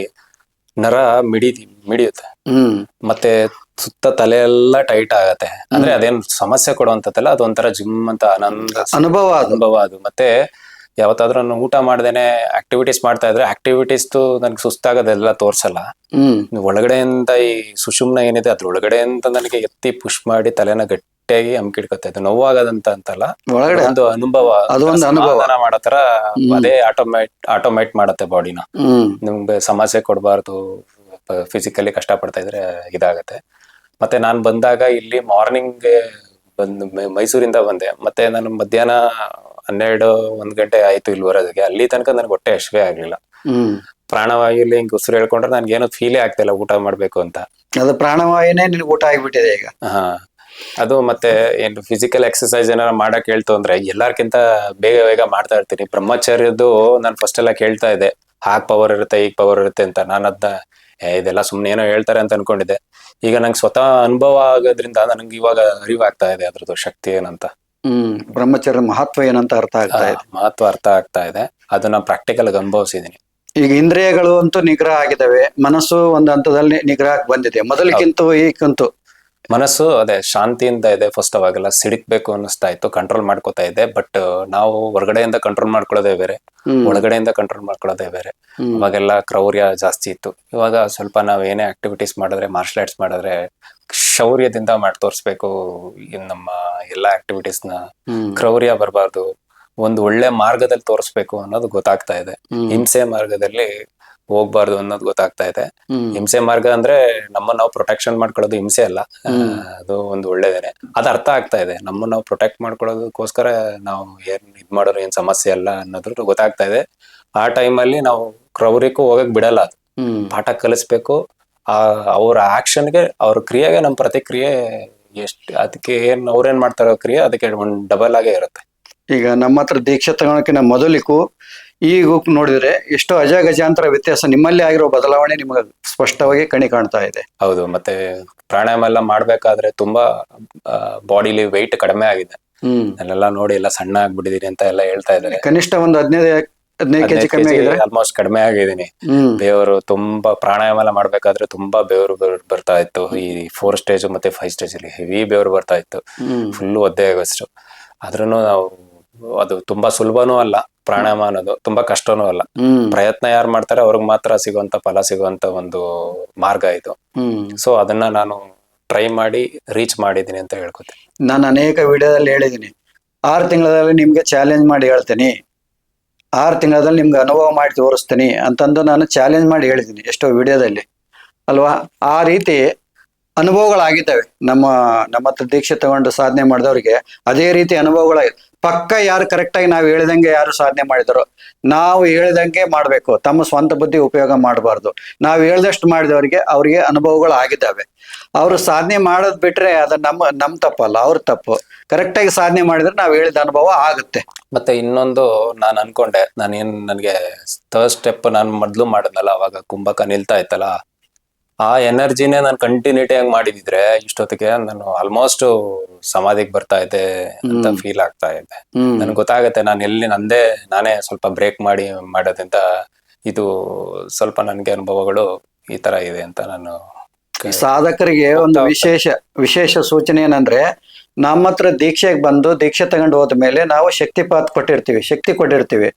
ನರ ಮಿಡಿಯುತ್ತೆ. ಮತ್ತೆ ಸುತ್ತ ತಲೆ ಎಲ್ಲ ಟೈಟ್ ಆಗತ್ತೆ. ಅಂದ್ರೆ ಅದೇನ್ ಸಮಸ್ಯೆ ಕೊಡುವಂತದ್ದಲ್ಲ, ಅದೊಂಥರ ಜಿಮ್ ಅಂತ ಅನುಭವ ಅದು. ಮತ್ತೆ ಯಾವತ್ತಾದ್ರೂ ನಾನು ಊಟ ಮಾಡ್ದೇನೆ ಆಕ್ಟಿವಿಟೀಸ್ ಮಾಡ್ತಾ ಇದ್ರೆ ಆಕ್ಟಿವಿಟೀಸ್ ನನ್ಗೆ ಸುಸ್ತಾಗೋದೆಲ್ಲ ತೋರ್ಸಲ್ಲ. ಒಳಗಡೆಯಿಂದ ಈ ಸುಷುಮ್ನ ಏನಿದೆ ಅದ್ರ ಒಳಗಡೆಯಿಂದ ನನಗೆ ಎತ್ತಿ ಪುಷ್ ಮಾಡಿ ತಲೆನ ಗಟ್ಟಿಯಾಗಿ ಅಮ್ಕಿಡ್ಕತ್ತೆ. ಅದು ನೋವಾಗದಂತ ಅಂತಲ್ಲ, ಒಂದು ಅನುಭವ, ಸಮಾಧಾನ ಮಾಡೋ ತರ ಅದೇ ಆಟೋಮೇಟ್ ಮಾಡತ್ತೆ ಬಾಡಿನ. ನಿಮ್ಗೆ ಸಮಸ್ಯೆ ಕೊಡಬಾರ್ದು, ಫಿಸಿಕಲಿ ಕಷ್ಟ ಪಡ್ತಾ ಇದ್ರೆ ಇದಾಗತ್ತೆ. ಮತ್ತೆ ನಾನ್ ಬಂದಾಗ ಇಲ್ಲಿ ಮಾರ್ನಿಂಗ್ ಮೈಸೂರಿಂದ ಬಂದೆ. ಮತ್ತೆ ನಾನು ಮಧ್ಯಾಹ್ನ 12-1 ಗಂಟೆ ಆಯ್ತು ಇಲ್ಲಿ ಬರೋದಕ್ಕೆ. ಅಲ್ಲಿ ತನಕ ನನ್ಗೆ ಹೊಟ್ಟೆ ಹಶ್ವೇ ಆಗ್ಲಿಲ್ಲ. ಪ್ರಾಣವಾಯುಲಿ ಹಿಂಗ್ ಉಸಿರು ಹೇಳ್ಕೊಂಡ್ರೆ ನನ್ಗೆ ಏನೋ ಫೀಲೇ ಆಗ್ತಿಲ್ಲ ಊಟ ಮಾಡ್ಬೇಕು ಅಂತ. ಅದು ಪ್ರಾಣವಾಯುನೇ ನಿನ್ಗೆ ಊಟ ಆಗ್ಬಿಟ್ಟಿದೆ ಈಗ. ಅದು ಮತ್ತೆ ಏನು ಫಿಸಿಕಲ್ ಎಕ್ಸರ್ಸೈಸ್ ಏನಾರ ಮಾಡಕ್ ಹೇಳ್ತು ಅಂದ್ರೆ ಎಲ್ಲಾರ್ಕಿಂತ ಬೇಗ ಮಾಡ್ತಾ ಇರ್ತೀನಿ. ಬ್ರಹ್ಮಚರ್ಯದ್ದು ನಾನು ಫಸ್ಟ್ ಎಲ್ಲ ಕೇಳ್ತಾ ಇದ್ದೆ, ಹಾಗ್ ಪವರ್ ಇರುತ್ತೆ ಈಗ ಪವರ್ ಇರುತ್ತೆ ಅಂತ. ನಾನು ಇದೆಲ್ಲ ಸುಮ್ನೆ ಏನೋ ಹೇಳ್ತಾರೆ ಅಂತ ಅನ್ಕೊಂಡಿದ್ದೆ. ಈಗ ನಂಗೆ ಸ್ವತಃ ಅನುಭವ ಆಗೋದ್ರಿಂದ ನನಗೆ ಇವಾಗ ಅರಿವಾಗ್ತಾ ಇದೆ ಅದ್ರದ್ದು ಶಕ್ತಿ ಏನಂತ. ಬ್ರಹ್ಮಚರ್ಯ ಮಹತ್ವ ಏನಂತ ಅರ್ಥ ಆಗ್ತಾ ಇದೆ. ಅದನ್ನ ಪ್ರಾಕ್ಟಿಕಲ್ ಆಗಿ ಅನುಭವಿಸಿದೀನಿ. ಈಗ ಇಂದ್ರಿಯಗಳು ಅಂತೂ ನಿಗ್ರಹ ಆಗಿದ್ದಾವೆ, ಮನಸ್ಸು ಒಂದು ಹಂತದಲ್ಲಿ ನಿಗ್ರಹಕ್ಕೆ ಬಂದಿದೆ. ಮೊದಲಿಗಿಂತೂ ಈಗಂತೂ ಮನಸ್ಸು ಅದೇ ಶಾಂತಿಯಿಂದ ಇದೆ. ಫಸ್ಟ್ ಅವಾಗೆಲ್ಲ ಸಿಡಿಕ್ಬೇಕು ಅನ್ನಿಸ್ತಾ ಇತ್ತು, ಕಂಟ್ರೋಲ್ ಮಾಡ್ಕೋತಾ ಇದ್ದೆ. ಬಟ್ ನಾವು ಹೊರಗಡೆಯಿಂದ ಕಂಟ್ರೋಲ್ ಮಾಡ್ಕೊಳ್ಳೋದೇ ಬೇರೆ, ಒಳಗಡೆಯಿಂದ ಕಂಟ್ರೋಲ್ ಮಾಡ್ಕೊಳ್ಳೋದೇ ಬೇರೆ. ಅವಾಗೆಲ್ಲ ಕ್ರೌರ್ಯ ಜಾಸ್ತಿ ಇತ್ತು. ಇವಾಗ ಸ್ವಲ್ಪ ನಾವ್ ಏನೇ ಆಕ್ಟಿವಿಟೀಸ್ ಮಾಡಿದ್ರೆ, ಮಾರ್ಷಲ್ ಆರ್ಟ್ಸ್ ಮಾಡಿದ್ರೆ ಶೌರ್ಯದಿಂದ ಮಾಡಿ ತೋರಿಸ್ಬೇಕು. ನಮ್ಮ ಎಲ್ಲಾ ಆಕ್ಟಿವಿಟೀಸ್ನ ಕ್ರೌರ್ಯ ಬರಬಾರ್ದು, ಒಂದು ಒಳ್ಳೆ ಮಾರ್ಗದಲ್ಲಿ ತೋರಿಸ್ಬೇಕು ಅನ್ನೋದು ಗೊತ್ತಾಗ್ತಾ ಇದೆ. ಹಿಂಸೆ ಮಾರ್ಗದಲ್ಲಿ ಹೋಗ್ಬಾರ್ದು ಅನ್ನೋದು ಗೊತ್ತಾಗ್ತಾ ಇದೆ. ಹಿಂಸೆ ಮಾರ್ಗ ಅಂದ್ರೆ ನಮ್ಮನ್ನ ನಾವು ಪ್ರೊಟೆಕ್ಷನ್ ಮಾಡ್ಕೊಳ್ಳೋದು ಹಿಂಸೆ ಅಲ್ಲ, ಅದು ಒಂದು ಒಳ್ಳೇದೇನೆ. ಅದ್ ಅರ್ಥ ಆಗ್ತಾ ಇದೆ. ನಮ್ಮನ್ನ ನಾವು ಪ್ರೊಟೆಕ್ಟ್ ಮಾಡ್ಕೊಳ್ಳೋದಕ್ಕೋಸ್ಕರ ನಾವು ಏನ್ ಇದ್ ಮಾಡೋರು ಏನ್ ಸಮಸ್ಯೆ ಅಲ್ಲ ಅನ್ನೋದ್ರ ಗೊತ್ತಾಗ್ತಾ ಇದೆ. ಆ ಟೈಮಲ್ಲಿ ನಾವು ಕ್ರೌರ್ಯಕ್ಕೂ ಹೋಗಕ್ ಬಿಡಲ್ಲ. ಅದು ಪಾಠ ಕಲಿಸ್ಬೇಕು. ಅವ್ರ ಆಕ್ಷನ್ಗೆ, ಅವ್ರ ಕ್ರಿಯೆಗೆ ನಮ್ಮ ಪ್ರತಿಕ್ರಿಯೆ ಅದಕ್ಕೆ ಅವ್ರೇನ್ ಮಾಡ್ತಾರೋ ಕ್ರಿಯೆ ಅದಕ್ಕೆ ಒಂದು ಡಬಲ್ ಆಗೇ ಇರುತ್ತೆ. ಈಗ ನಮ್ಮ ಹತ್ರ ದೀಕ್ಷೆ ತಗೊಳಕಿನ ಮೊದಲಿಗೂ ಈಗ ನೋಡಿದ್ರೆ ಎಷ್ಟೋ ಅಜಗಜಾಂತರ ವ್ಯತ್ಯಾಸ, ನಿಮ್ಮಲ್ಲಿ ಆಗಿರೋ ಬದಲಾವಣೆ ನಿಮಗೆ ಸ್ಪಷ್ಟವಾಗಿ ಕಾಣ್ತಾ ಇದೆ. ಹೌದು. ಮತ್ತೆ ಪ್ರಾಣಾಯಾಮ ಎಲ್ಲ ಮಾಡ್ಬೇಕಾದ್ರೆ ತುಂಬಾ ಬಾಡಿಲಿ ವೆಯ್ಟ್ ಕಡಿಮೆ ಆಗಿದೆ. ಅಲ್ಲೆಲ್ಲ ನೋಡಿ ಎಲ್ಲ ಸಣ್ಣ ಆಗ್ಬಿಟ್ಟಿದೀನಿ ಅಂತ ಎಲ್ಲ ಹೇಳ್ತಾ ಇದ್ದಾರೆ. ಕನಿಷ್ಠ ಒಂದು 15 ಕೆಜಿ ಕಮ್ಮಿ ಆಗಿದೆ. ಆಲ್ಮೋಸ್ಟ್ ಕಡಿಮೆ ಆಗಿದ್ದೀನಿ. ಬೇವರು ತುಂಬಾ ಪ್ರಾಣಾಯಾಮ ಎಲ್ಲ ಮಾಡ್ಬೇಕಾದ್ರೆ ತುಂಬಾ ಬೇವರು ಬರ್ತಾ ಇತ್ತು. ಈ 4 ಸ್ಟೇಜ್ ಮತ್ತೆ 5 ಸ್ಟೇಜ್ ಅಲ್ಲಿ ಹೆವಿ ಬೇವರು ಬರ್ತಾ ಇತ್ತು, ಫುಲ್ ಒದ್ದೆ ಆಗೋಷ್ಟು. ಆದ್ರೂ ನಾವು ಅದು ತುಂಬಾ ಸುಲಭನೂ ಅಲ್ಲ ಪ್ರಾಣಾಯಾಮ ಅನ್ನೋದು, ತುಂಬಾ ಕಷ್ಟನೂ ಅಲ್ಲ. ಪ್ರಯತ್ನ ಯಾರು ಮಾಡ್ತಾರೆ ಅವ್ರಿಗೆ ಮಾತ್ರ ಸಿಗುವಂತ ಫಲ ಸಿಗುವಂತ ಒಂದು ಮಾರ್ಗ ಇದು. ಸೊ ಅದನ್ನ ನಾನು ಟ್ರೈ ಮಾಡಿ ರೀಚ್ ಮಾಡಿದೀನಿ ಅಂತ ಹೇಳ್ಕೊತೀನಿ. ನಾನು ಅನೇಕ ವಿಡಿಯೋದಲ್ಲಿ ಹೇಳಿದೀನಿ, 6 ತಿಂಗಳಲ್ಲಿ ನಿಮ್ಗೆ ಚಾಲೆಂಜ್ ಮಾಡಿ ಹೇಳ್ತೀನಿ, 6 ತಿಂಗಳಲ್ಲಿ ನಿಮ್ಗೆ ಅನುಭವ ಮಾಡಿ ತೋರಿಸ್ತೀನಿ ಅಂತಂದು ನಾನು ಚಾಲೆಂಜ್ ಮಾಡಿ ಹೇಳಿದ್ದೀನಿ ಎಷ್ಟೋ ವಿಡಿಯೋದಲ್ಲಿ ಅಲ್ವಾ. ಆ ರೀತಿ ಅನುಭವಗಳಾಗಿದ್ದಾವೆ. ನಮ್ಮ ಹತ್ರ ದೀಕ್ಷೆ ತಗೊಂಡು ಸಾಧನೆ ಮಾಡಿದವ್ರಿಗೆ ಅದೇ ರೀತಿ ಅನುಭವಗಳಾಗಿದೆ. ಪಕ್ಕ ಯಾರು ಕರೆಕ್ಟಾಗಿ ನಾವು ಹೇಳಿದಂಗೆ ಯಾರು ಸಾಧನೆ ಮಾಡಿದಾರೋ, ನಾವು ಹೇಳಿದಂಗೆ ಮಾಡ್ಬೇಕು, ತಮ್ಮ ಸ್ವಂತ ಬುದ್ಧಿ ಉಪಯೋಗ ಮಾಡಬಾರ್ದು. ನಾವು ಹೇಳ್ದಷ್ಟು ಮಾಡಿದವರಿಗೆ ಅವ್ರಿಗೆ ಅನುಭವಗಳು ಆಗಿದ್ದಾವೆ. ಅವರು ಸಾಧನೆ ಮಾಡೋದ್ ಬಿಟ್ರೆ ಅದು ನಮ್ಮ ತಪ್ಪಲ್ಲ, ಅವ್ರ ತಪ್ಪು. ಕರೆಕ್ಟಾಗಿ ಸಾಧನೆ ಮಾಡಿದ್ರೆ ನಾವು ಹೇಳಿದ ಅನುಭವ ಆಗುತ್ತೆ. ಮತ್ತೆ ಇನ್ನೊಂದು ನಾನು ಅನ್ಕೊಂಡೆ, ನನಗೆ ಥರ್ಡ್ ಸ್ಟೆಪ್ ನಾನು ಮೊದ್ಲು ಮಾಡಿದ್ನಲ್ಲ, ಅವಾಗ ಕುಂಭಕ ನಿಲ್ತಾ ಇತ್ತಲ್ಲ, ಆ ಎನರ್ಜಿನೇ ನಾನು ಕಂಟಿನ್ಯೂಟಿ ಆಗಿ ಮಾಡಿದಿದ್ರೆ ಇಷ್ಟೊತ್ತಿಗೆ ನಾನು ಆಲ್ಮೋಸ್ಟ್ ಸಮಾಧಿಗೆ ಬರ್ತಾ ಇದ್ದೆ ಅಂತ ಫೀಲ್ ಆಗ್ತಾ ಇದೆ. ನನ್ಗೆ ಗೊತ್ತಾಗತ್ತೆ ನಾನು ಎಲ್ಲಿ ನಾನೇ ಸ್ವಲ್ಪ ಬ್ರೇಕ್ ಮಾಡೋದ್ರಿಂದ ಇದು ಸ್ವಲ್ಪ ನನ್ಗೆ ಅನುಭವಗಳು ಈ ತರ ಇದೆ ಅಂತ ನಾನು. ಸಾಧಕರಿಗೆ ಒಂದು ವಿಶೇಷ ಸೂಚನೆ ಏನಂದ್ರೆ, ನಮ್ಮ ಹತ್ರ ದೀಕ್ಷೆಗೆ ಬಂದು ದೀಕ್ಷೆ ತಗೊಂಡು ಹೋದ್ಮೇಲೆ ನಾವು ಶಕ್ತಿ ಕೊಟ್ಟಿರ್ತೀವಿ.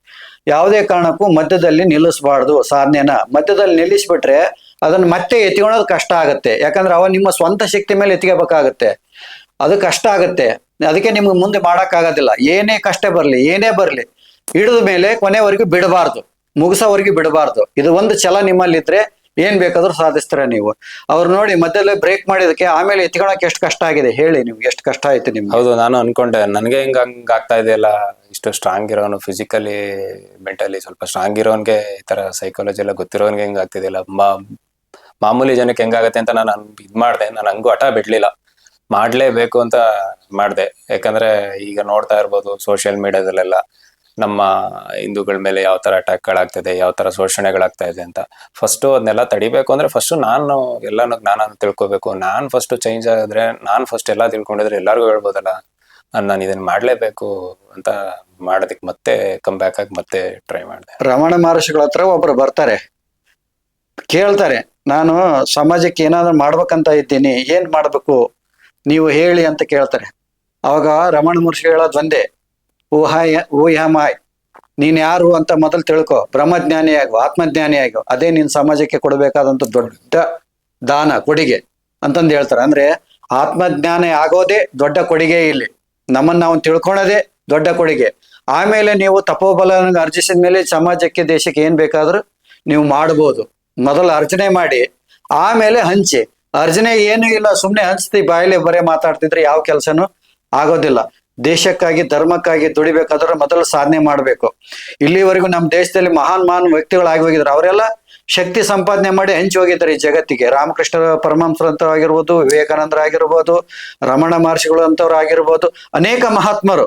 ಯಾವುದೇ ಕಾರಣಕ್ಕೂ ಮಧ್ಯದಲ್ಲಿ ನಿಲ್ಲಿಸಬಾರ್ದು. ಸಾಧನೆನ ಮಧ್ಯದಲ್ಲಿ ನಿಲ್ಲಿಸ್ಬಿಟ್ರೆ ಅದನ್ನ ಮತ್ತೆ ಎತ್ಕೊಳ್ಳೋದು ಕಷ್ಟ ಆಗುತ್ತೆ. ಯಾಕಂದ್ರೆ ನಿಮ್ಮ ಸ್ವಂತ ಶಕ್ತಿ ಮೇಲೆ ಎತ್ಕೋಬೇಕಾಗತ್ತೆ, ಅದು ಕಷ್ಟ ಆಗುತ್ತೆ. ಅದಕ್ಕೆ ನಿಮ್ಗೆ ಮುಂದೆ ಮಾಡೋಕ್ಕಾಗೋದಿಲ್ಲ. ಏನೇ ಕಷ್ಟ ಬರಲಿ, ಏನೇ ಬರಲಿ, ಹಿಡಿದ ಮೇಲೆ ಕೊನೆವರೆಗೂ ಬಿಡಬಾರ್ದು, ಮುಗಿಸೋವರೆಗೂ ಬಿಡಬಾರ್ದು. ಇದು ಒಂದು ಛಲ ನಿಮ್ಮಲ್ಲಿದ್ರೆ ಏನ್ ಬೇಕಾದ್ರೂ ಸಾಧಿಸ್ತೀರ ನೀವು. ಅವ್ರು ನೋಡಿ ಮಧ್ಯದಲ್ಲಿ ಬ್ರೇಕ್ ಮಾಡಿದಕ್ಕೆ ಆಮೇಲೆ ಎತ್ಕೊಳಕ್ ಎಷ್ಟು ಕಷ್ಟ ಆಗಿದೆ ಹೇಳಿ, ನಿಮ್ಗೆ ಎಷ್ಟು ಕಷ್ಟ ಆಯ್ತು ನಿಮ್ಗೆ. ಹೌದು, ನಾನು ಅನ್ಕೊಂಡೆ ನನಗೆ ಹಂಗ ಆಗ್ತಾ ಇದೆಯಲ್ಲ, ಇಷ್ಟು ಸ್ಟ್ರಾಂಗ್ ಇರೋನು, ಫಿಸಿಕಲಿ ಮೆಂಟಲಿ ಸ್ವಲ್ಪ ಸ್ಟ್ರಾಂಗ್ ಇರೋನ್ಗೆ ಈ ತರ ಸೈಕಾಲಜಿ ಎಲ್ಲ ಗೊತ್ತಿರೋನ್ಗೆ ಹೆಂಗ್ ಆಗ್ತಿದೆಯಲ್ಲ, ಮಾಮೂಲಿ ಜನಕ್ಕೆ ಹೆಂಗಾಗತ್ತೆ ಅಂತ ನಾನು ಇದ್ ಮಾಡ್ದೆ. ನಾನು ಹಂಗೂ ಹಠ ಬಿಡ್ಲಿಲ್ಲ, ಮಾಡ್ಲೇಬೇಕು ಅಂತ ಮಾಡ್ದೆ. ಯಾಕಂದ್ರೆ ಈಗ ನೋಡ್ತಾ ಇರ್ಬೋದು ಸೋಷಿಯಲ್ ಮೀಡಿಯಾದಲ್ಲೆಲ್ಲ ನಮ್ಮ ಹಿಂದೂಗಳ ಮೇಲೆ ಯಾವ ತರ ಅಟ್ಯಾಕ್ಗಳಾಗ್ತದೆ, ಯಾವ ತರ ಶೋಷಣೆಗಳಾಗ್ತಾ ಇದೆ ಅಂತ. ಫಸ್ಟ್ ಅದನ್ನೆಲ್ಲ ತಡಿಬೇಕು ಅಂದ್ರೆ ಫಸ್ಟ್ ನಾನು ಎಲ್ಲಾನು ಜ್ಞಾನ ತಿಳ್ಕೊಬೇಕು. ನಾನ್ ಫಸ್ಟ್ ಚೇಂಜ್ ಆದ್ರೆ, ನಾನ್ ಫಸ್ಟ್ ಎಲ್ಲ ತಿಳ್ಕೊಂಡಿದ್ರೆ ಎಲ್ಲಾರ್ಗು ಹೇಳ್ಬೋದಲ್ಲ, ನಾನು ಇದನ್ನ ಮಾಡ್ಲೇಬೇಕು ಅಂತ ಮಾಡೋದಕ್ಕೆ ಮತ್ತೆ ಕಮ್ ಬ್ಯಾಕ್ ಆಗಿ ಮತ್ತೆ ಟ್ರೈ ಮಾಡಿದೆ. ರಮಣ ಮಹರ್ಷಿಗಳ ಹತ್ರ ಒಬ್ರು ಬರ್ತಾರೆ, ಕೇಳ್ತಾರೆ, ನಾನು ಸಮಾಜಕ್ಕೆ ಏನಾದ್ರು ಮಾಡ್ಬೇಕಂತ ಇದ್ದೀನಿ, ಏನ್ ಮಾಡ್ಬೇಕು ನೀವು ಹೇಳಿ ಅಂತ ಕೇಳ್ತಾರೆ. ಅವಾಗ ರಮಣ ಮಹರ್ಷಿ ಹೇಳೋದು ಒಂದೇ, ಊಹ್ಯಮಾಯ್, ನೀನ್ ಯಾರು ಅಂತ ಮೊದಲು ತಿಳ್ಕೊ, ಬ್ರಹ್ಮಜ್ಞಾನಿ ಆಗು, ಆತ್ಮಜ್ಞಾನಿ ಆಗು, ಅದೇ ನೀನ್ ಸಮಾಜಕ್ಕೆ ಕೊಡಬೇಕಾದಂತ ದೊಡ್ಡ ದಾನ, ಕೊಡುಗೆ ಅಂತಂದು ಹೇಳ್ತಾರೆ. ಅಂದ್ರೆ ಆತ್ಮಜ್ಞಾನಿ ಆಗೋದೇ ದೊಡ್ಡ ಕೊಡುಗೆ ಇಲ್ಲಿ, ನಮ್ಮನ್ನ ನಾವು ತಿಳ್ಕೊಳೋದೇ ದೊಡ್ಡ ಕೊಡುಗೆ. ಆಮೇಲೆ ನೀವು ತಪೋಬಲ ಅರ್ಜಿಸಿದ ಮೇಲೆ ಸಮಾಜಕ್ಕೆ ದೇಶಕ್ಕೆ ಏನ್ ಬೇಕಾದ್ರೂ ನೀವು ಮಾಡ್ಬೋದು. ಮೊದಲು ಅರ್ಜನೆ ಮಾಡಿ ಆಮೇಲೆ ಹಂಚಿ. ಅರ್ಜನೆ ಏನು ಇಲ್ಲ, ಸುಮ್ಮನೆ ಹಂಚ್ತಿ ಬಾಯಲ್ಲಿ ಬರೇ ಮಾತಾಡ್ತಿದ್ರೆ ಯಾವ ಕೆಲಸನೂ ಆಗೋದಿಲ್ಲ. ದೇಶಕ್ಕಾಗಿ ಧರ್ಮಕ್ಕಾಗಿ ದುಡಿಬೇಕಾದ್ರೆ ಮೊದಲು ಸಾಧನೆ ಮಾಡಬೇಕು. ಇಲ್ಲಿವರೆಗೂ ನಮ್ಮ ದೇಶದಲ್ಲಿ ಮಹಾನ್ ವ್ಯಕ್ತಿಗಳಾಗಿ ಹೋಗಿದ್ರು, ಅವರೆಲ್ಲ ಶಕ್ತಿ ಸಂಪಾದನೆ ಮಾಡಿ ಹಂಚಿ ಹೋಗಿದ್ದಾರೆ ಈ ಜಗತ್ತಿಗೆ. ರಾಮಕೃಷ್ಣ ಪರಮಹಂಸರಂತರಾಗಿರ್ಬೋದು, ವಿವೇಕಾನಂದರಾಗಿರ್ಬೋದು, ರಮಣ ಮಹರ್ಷಿಗಳು ಅಂತವ್ರು ಆಗಿರ್ಬೋದು, ಅನೇಕ ಮಹಾತ್ಮರು,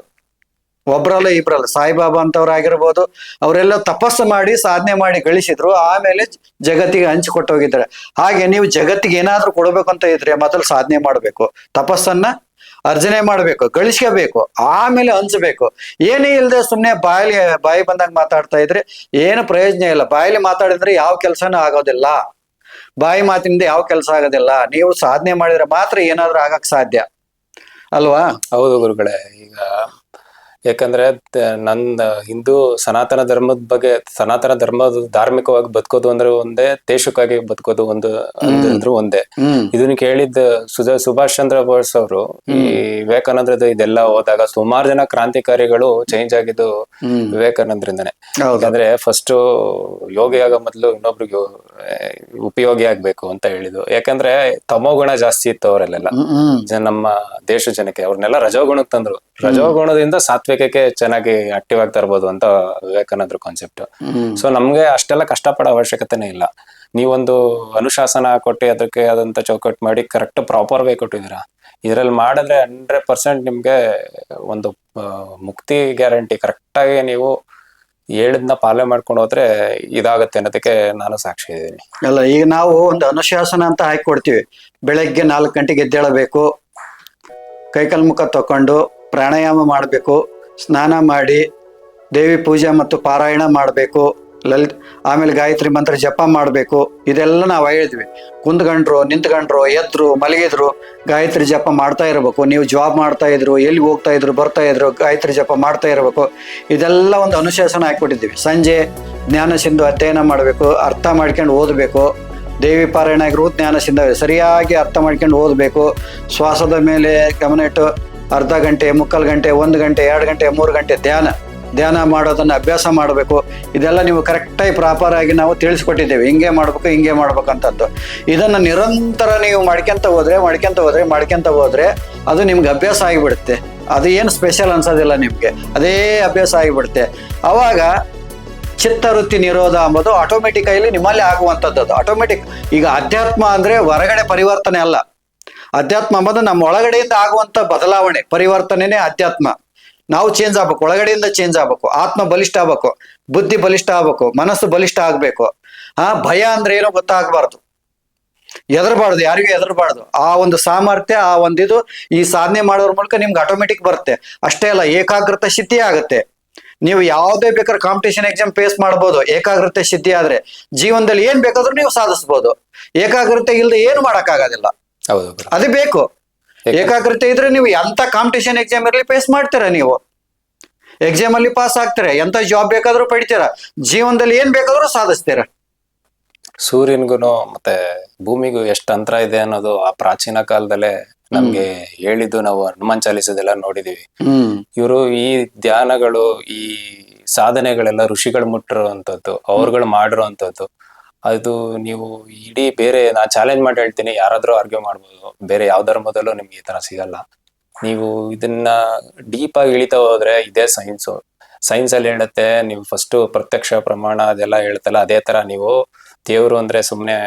ಒಬ್ರಲ್ಲ ಇಬ್ರಲ್ಲ, ಸಾಯಿಬಾಬಾ ಅಂತವ್ರು ಆಗಿರ್ಬೋದು, ಅವರೆಲ್ಲ ತಪಸ್ಸು ಮಾಡಿ ಸಾಧನೆ ಮಾಡಿ ಗಳಿಸಿದ್ರು, ಆಮೇಲೆ ಜಗತ್ತಿಗೆ ಹಂಚಿಕೊಟ್ಟು ಹೋಗಿದ್ದಾರೆ. ಹಾಗೆ ನೀವು ಜಗತ್ತಿಗೆ ಏನಾದ್ರೂ ಕೊಡ್ಬೇಕು ಅಂತ ಇದ್ರೆ ಮೊದಲು ಸಾಧನೆ ಮಾಡಬೇಕು, ತಪಸ್ಸನ್ನ ಅರ್ಜನೆ ಮಾಡ್ಬೇಕು, ಗಳಿಸ್ಕೋಬೇಕು, ಆಮೇಲೆ ಹಂಚಬೇಕು. ಏನೇ ಇಲ್ಲದೆ ಸುಮ್ಮನೆ ಬಾಯಿ ಬಂದಾಗ ಮಾತಾಡ್ತಾ ಇದ್ರೆ ಏನು ಪ್ರಯೋಜನ ಇಲ್ಲ. ಬಾಯಲ್ಲಿ ಮಾತಾಡಿದ್ರೆ ಯಾವ ಕೆಲಸನೂ ಆಗೋದಿಲ್ಲ, ಬಾಯಿ ಮಾತಿನಿಂದ ಯಾವ ಕೆಲಸ ಆಗೋದಿಲ್ಲ. ನೀವು ಸಾಧನೆ ಮಾಡಿದ್ರೆ ಮಾತ್ರ ಏನಾದ್ರೂ ಆಗಕ್ ಸಾಧ್ಯ ಅಲ್ವಾ? ಹೌದು ಗುರುಗಳೇ. ಈಗ ಯಾಕಂದ್ರೆ ನನ್ನ ಹಿಂದೂ ಸನಾತನ ಧರ್ಮದ ಬಗ್ಗೆ, ಸನಾತನ ಧರ್ಮದ ಧಾರ್ಮಿಕವಾಗಿ ಬದುಕೋದು ಅಂದ್ರೆ ಒಂದೇ, ದೇಶಕ್ಕಾಗಿ ಬದುಕೋದು ಅಂದ್ರೂ ಒಂದೇ. ಇದನ್ನ ಕೇಳಿದ್ದ ಸುಭಾಷ್ ಚಂದ್ರ ಬೋಸ್ ಅವರು ಈ ವಿವೇಕಾನಂದ್ರದ ಇದೆಲ್ಲ ಹೋದಾಗ ಸುಮಾರು ಜನ ಕ್ರಾಂತಿಕಾರಿಗಳು ಚೇಂಜ್ ಆಗಿದ್ದು ವಿವೇಕಾನಂದ್ರಿಂದನೇ. ಯಾಕಂದ್ರೆ ಫಸ್ಟ್ ಯೋಗಿ ಆಗೋ ಮೊದ್ಲು ಇನ್ನೊಬ್ರಿಗೆ ಉಪಯೋಗಿ ಆಗ್ಬೇಕು ಅಂತ ಹೇಳಿದ್ದು. ಯಾಕಂದ್ರೆ ತಮೋಗುಣ ಜಾಸ್ತಿ ಇತ್ತು ಅವರಲ್ಲೆಲ್ಲ, ನಮ್ಮ ದೇಶ ಜನಕ್ಕೆ. ಅವ್ರನ್ನೆಲ್ಲ ರಜೋಗುಣಕ್ಕೆ ತಂದ್ರು. ರಜೋಗುಣದಿಂದ ಸಾತ್ವಿಕಕ್ಕೆ ಚೆನ್ನಾಗಿ ಆಕ್ಟಿವ್ ಆಗ್ತಾ ಇರ್ಬೋದು ಅಂತ ವಿವೇಕಾನಂದ್ರ ಕಾನ್ಸೆಪ್ಟ್. ಸೊ ನಮ್ಗೆ ಅಷ್ಟೆಲ್ಲ ಕಷ್ಟಪಡೋ ಅವಶ್ಯಕತೆನೇ ಇಲ್ಲ. ನೀವೊಂದು ಅನುಶಾಸನ ಕೊಟ್ಟು ಅದಕ್ಕೆ ಆದಂತ ಚೌಕಟ್ಟು ಮಾಡಿ ಕರೆಕ್ಟ್ ಪ್ರಾಪರ್ ವೇ ಕೊಟ್ಟಿದ್ದೀರಾ. ಇದ್ರಲ್ಲಿ ಮಾಡಿದ್ರೆ 100% ನಿಮ್ಗೆ ಒಂದು ಮುಕ್ತಿ ಗ್ಯಾರಂಟಿ. ಕರೆಕ್ಟ್ ಆಗಿ ನೀವು ಹೇಳಿದ್ನ ಪಾಲನೆ ಮಾಡ್ಕೊಂಡು ಹೋದ್ರೆ ಇದಾಗತ್ತೆ ಅನ್ನೋದಕ್ಕೆ ನಾನು ಸಾಕ್ಷಿ ಇದ್ದೀನಿ. ಅಲ್ಲ, ಈಗ ನಾವು ಒಂದು ಅನುಶಾಸನ ಅಂತ ಹಾಕಿ ಕೊಡ್ತೀವಿ. ಬೆಳಗ್ಗೆ 4 ಗಂಟೆಗೆ ಎದ್ದೇಳಬೇಕು, ಕೈಕಾಲು ಮುಖ ತಕೊಂಡು ಪ್ರಾಣಾಯಾಮ ಮಾಡಬೇಕು, ಸ್ನಾನ ಮಾಡಿ ದೇವಿ ಪೂಜೆ ಮತ್ತು ಪಾರಾಯಣ ಮಾಡಬೇಕು, ಆಮೇಲೆ ಗಾಯತ್ರಿ ಮಂತ್ರ ಜಪ ಮಾಡಬೇಕು. ಇದೆಲ್ಲ ನಾವು ಹೇಳಿದ್ವಿ. ಕುಂತ್ಕೊಂಡ್ರು, ನಿಂತ್ಕೊಂಡ್ರು, ಎದ್ರು, ಮಲಗಿದ್ರು, ಗಾಯತ್ರಿ ಜಪ ಮಾಡ್ತಾ ಇರಬೇಕು. ನೀವು ಜಾಬ್ ಮಾಡ್ತಾ ಇದ್ರು, ಎಲ್ಲಿ ಹೋಗ್ತಾ ಇದ್ರು, ಬರ್ತಾ ಇದ್ರು, ಗಾಯತ್ರಿ ಜಪ ಮಾಡ್ತಾ ಇರಬೇಕು. ಇದೆಲ್ಲ ಒಂದು ಅನುಶಾಸನ ಹಾಕಿಕೊಟ್ಟಿದ್ದೀವಿ. ಸಂಜೆ ಜ್ಞಾನ ಸಿಂಧು ಅಧ್ಯಯನ ಮಾಡಬೇಕು, ಅರ್ಥ ಮಾಡ್ಕೊಂಡು ಓದಬೇಕು. ದೇವಿ ಪಾರಾಯಣ ಆಗಿರ್ಬೋದು, ಜ್ಞಾನ ಸಿಂಧು ಸರಿಯಾಗಿ ಅರ್ಥ ಮಾಡ್ಕೊಂಡು ಓದಬೇಕು. ಶ್ವಾಸದ ಮೇಲೆ ಗಮನ ಇಟ್ಟು ಅರ್ಧ ಗಂಟೆ, ಮುಕ್ಕಾಲು ಗಂಟೆ, 1 ಗಂಟೆ, 2 ಗಂಟೆ, 3 ಗಂಟೆ ಧ್ಯಾನ ಮಾಡೋದನ್ನ ಅಭ್ಯಾಸ ಮಾಡಬೇಕು. ಇದೆಲ್ಲ ನೀವು ಕರೆಕ್ಟಾಗಿ ಪ್ರಾಪರ್ ಆಗಿ ನಾವು ತಿಳಿಸ್ಕೊಟ್ಟಿದ್ದೇವೆ, ಹಿಂಗೆ ಮಾಡ್ಬೇಕು, ಹಿಂಗೆ ಮಾಡ್ಬೇಕಂತದ್ದು. ಇದನ್ನ ನಿರಂತರ ನೀವು ಮಾಡ್ಕೊಂತ ಹೋದ್ರೆ ಅದು ನಿಮ್ಗೆ ಅಭ್ಯಾಸ ಆಗಿಬಿಡುತ್ತೆ. ಅದು ಏನು ಸ್ಪೆಷಲ್ ಅನ್ಸೋದಿಲ್ಲ ನಿಮ್ಗೆ, ಅದೇ ಅಭ್ಯಾಸ ಆಗಿಬಿಡುತ್ತೆ. ಅವಾಗ ಚಿತ್ತವೃತ್ತಿ ನಿರೋಧ ಅಂಬೋದು ಆಟೋಮೆಟಿಕಲಿ ನಿಮ್ಮಲ್ಲಿ ಆಗುವಂಥದ್ದು. ಅದು ಆಟೋಮೆಟಿಕ್. ಈಗ ಅಧ್ಯಾತ್ಮ ಅಂದ್ರೆ ಹೊರಗಡೆ ಪರಿವರ್ತನೆ ಅಲ್ಲ. ಅಧ್ಯಾತ್ಮ ಅಂಬೋದು ನಮ್ಮ ಒಳಗಡೆಯಿಂದ ಆಗುವಂತ ಬದಲಾವಣೆ, ಪರಿವರ್ತನೆನೇ ಅಧ್ಯಾತ್ಮ. ನಾವು ಚೇಂಜ್ ಆಗ್ಬೇಕು, ಒಳಗಡೆಯಿಂದ ಚೇಂಜ್ ಆಗ್ಬೇಕು, ಆತ್ಮ ಬಲಿಷ್ಠ ಆಗ್ಬೇಕು, ಬುದ್ಧಿ ಬಲಿಷ್ಠ ಆಗ್ಬೇಕು, ಮನಸ್ಸು ಬಲಿಷ್ಠ ಆಗ್ಬೇಕು. ಭಯ ಅಂದ್ರೆ ಏನೋ ಗೊತ್ತಾಗಬಾರ್ದು, ಹೆದರ್ಬಾರ್ದು, ಯಾರಿಗೂ ಹೆದರ್ಬಾರ್ದು. ಆ ಒಂದು ಸಾಮರ್ಥ್ಯ, ಆ ಒಂದಿದು ಈ ಸಾಧನೆ ಮಾಡೋದ್ರ ಮೂಲಕ ನಿಮ್ಗೆ ಆಟೋಮೆಟಿಕ್ ಬರುತ್ತೆ. ಅಷ್ಟೇ ಅಲ್ಲ, ಏಕಾಗ್ರತೆ ಸಿದ್ಧಿ ಆಗುತ್ತೆ. ನೀವು ಯಾವುದೇ ಬೇಕಾದ್ರೆ ಕಾಂಪಿಟೇಷನ್ ಎಕ್ಸಾಮ್ ಫೇಸ್ ಮಾಡ್ಬೋದು ಏಕಾಗ್ರತೆ ಸಿದ್ಧಿ ಆದ್ರೆ. ಜೀವನದಲ್ಲಿ ಏನ್ ಬೇಕಾದ್ರೂ ನೀವು ಸಾಧಿಸ್ಬೋದು. ಏಕಾಗ್ರತೆ ಇಲ್ಲದೆ ಏನು ಮಾಡಕ್ಕಾಗೋದಿಲ್ಲ. ಅದು ಬೇಕು. ಏಕಾಗ್ರತೆ ಇದ್ರೆ ನೀವು ಎಂತ ಕಾಂಪಿಟೇಷನ್ ಎಕ್ಸಾಮ್ ಇರಲಿ ಫೇಸ್ ಮಾಡ್ತೀರಾ, ನೀವು ಎಕ್ಸಾಮ್ ಅಲ್ಲಿ ಪಾಸ್ ಆಗ್ತೀರಾ, ಎಂತ ಜಾಬ್ ಬೇಕಾದ್ರೂ ಪಡಿತೀರಾ, ಜೀವನದಲ್ಲಿ ಏನ್ ಬೇಕಾದ್ರೂ ಸಾಧಿಸ್ತೀರಾ. ಸೂರ್ಯನ್ಗೂ ಮತ್ತೆ ಭೂಮಿಗೂ ಎಷ್ಟು ಅಂತರ ಇದೆ ಅನ್ನೋದು ಆ ಪ್ರಾಚೀನ ಕಾಲದಲ್ಲೇ ನಮ್ಗೆ ಹೇಳಿದ್ದು ನಾವು ಹನುಮಾನ್ ಚಾಲಿಸದೆಲ್ಲ ನೋಡಿದೀವಿ. ಇವರು ಈ ಧ್ಯಾನಗಳು, ಈ ಸಾಧನೆಗಳೆಲ್ಲ ಋಷಿಗಳು ಮುಟ್ಟಿರುವಂತದ್ದು, ಅವ್ರುಗಳು ಮಾಡಿರುವಂತದ್ದು. ಅದು ನೀವು ಇಡೀ ಬೇರೆ, ನಾ ಚಾಲೆಂಜ್ ಮಾಡಿ ಹೇಳ್ತೀನಿ, ಯಾರಾದ್ರೂ ಆರ್ಗ್ಯೂ ಮಾಡ್ಬೋದು, ಬೇರೆ ಯಾವ ಧರ್ಮದಲ್ಲೂ ನಿಮ್ಗೆ ಈ ತರ ಸಿಗಲ್ಲ. ನೀವು ಇದನ್ನ ಡೀಪ್ ಆಗಿ ಇಳಿತಾ ಹೋದ್ರೆ ಇದೇ ಸೈನ್ಸ್ ಅಲ್ಲಿ ಹೇಳುತ್ತೆ. ನೀವು ಫಸ್ಟ್ ಪ್ರತ್ಯಕ್ಷ ಪ್ರಮಾಣ ಅದೆಲ್ಲ ಹೇಳ್ತಲ್ಲ, ಅದೇ ತರ ನೀವು ದೇವ್ರು ಅಂದ್ರೆ ಸುಮ್ನೆ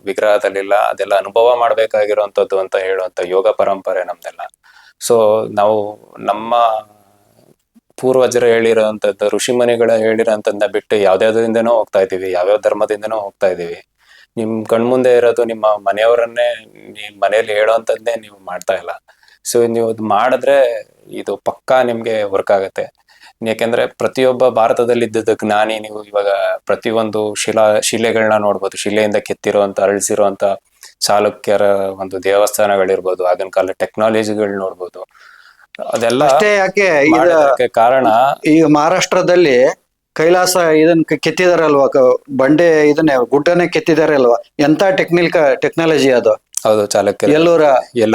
ವಿಗ್ರಹದಲ್ಲಿಲ್ಲ, ಅದೆಲ್ಲ ಅನುಭವ ಮಾಡ್ಬೇಕಾಗಿರುವಂತದ್ದು ಅಂತ ಹೇಳುವಂತ ಯೋಗ ಪರಂಪರೆ ನಮ್ದೆಲ್ಲ. ಸೊ ನಾವು ನಮ್ಮ ಪೂರ್ವಜರು ಹೇಳಿರೋಂಥದ್ದು, ಋಷಿಮುನಿಗಳ ಹೇಳಿರೋಂಥದ್ದನ್ನ ಬಿಟ್ಟು ಯಾವ್ದಾವ್ದಿಂದನೋ ಹೋಗ್ತಾ ಇದೀವಿ, ಯಾವ್ಯಾವ ಧರ್ಮದಿಂದನೋ ಹೋಗ್ತಾ ಇದೀವಿ. ನಿಮ್ ಕಣ್ಮುಂದೆ ಇರೋದು ನಿಮ್ಮ ಮನೆಯವರನ್ನೇ, ನಿಮ್ ಮನೇಲಿ ಹೇಳೋಂಥದ್ದೇ ನೀವು ಮಾಡ್ತಾ ಇಲ್ಲ. ಸೊ ನೀವು ಅದು ಮಾಡಿದ್ರೆ ಇದು ಪಕ್ಕಾ ನಿಮ್ಗೆ ವರ್ಕ್ ಆಗತ್ತೆ. ಯಾಕೆಂದ್ರೆ ಪ್ರತಿಯೊಬ್ಬ ಭಾರತದಲ್ಲಿ ಇದ್ದ ಜ್ಞಾನಿ, ನೀವು ಇವಾಗ ಪ್ರತಿಯೊಂದು ಶಿಲೆಗಳನ್ನ ನೋಡ್ಬೋದು. ಶಿಲೆಯಿಂದ ಕೆತ್ತಿರುವಂತ, ಅಳಿಸಿರುವಂತ ಚಾಲುಕ್ಯರ ಒಂದು ದೇವಸ್ಥಾನಗಳಿರ್ಬೋದು, ಆಗಿನ ಕಾಲ ಟೆಕ್ನಾಲಜಿಗಳು ನೋಡ್ಬೋದು. ಅದೆಲ್ಲ ಅಷ್ಟೇ ಯಾಕೆ ಮಾಡೋದಕ್ಕೆ ಕಾರಣ ಈಗ ಮಹಾರಾಷ್ಟ್ರದಲ್ಲಿ ಕೈಲಾಸ ಇದನ್ನ ಕೆತ್ತಿದಾರಲ್ವಾ, ಬಂಡೆ ಇದನ್ನೇ ಗುಡ್ಡನೆ ಕೆತ್ತಿದಾರೆ ಅಲ್ವಾ, ಎಂತ ಟೆಕ್ನಾಲಜಿ ಅದು. ಹೌದು, ಚಾಲುಕ್ಯ ಎಲ್ಲೂರ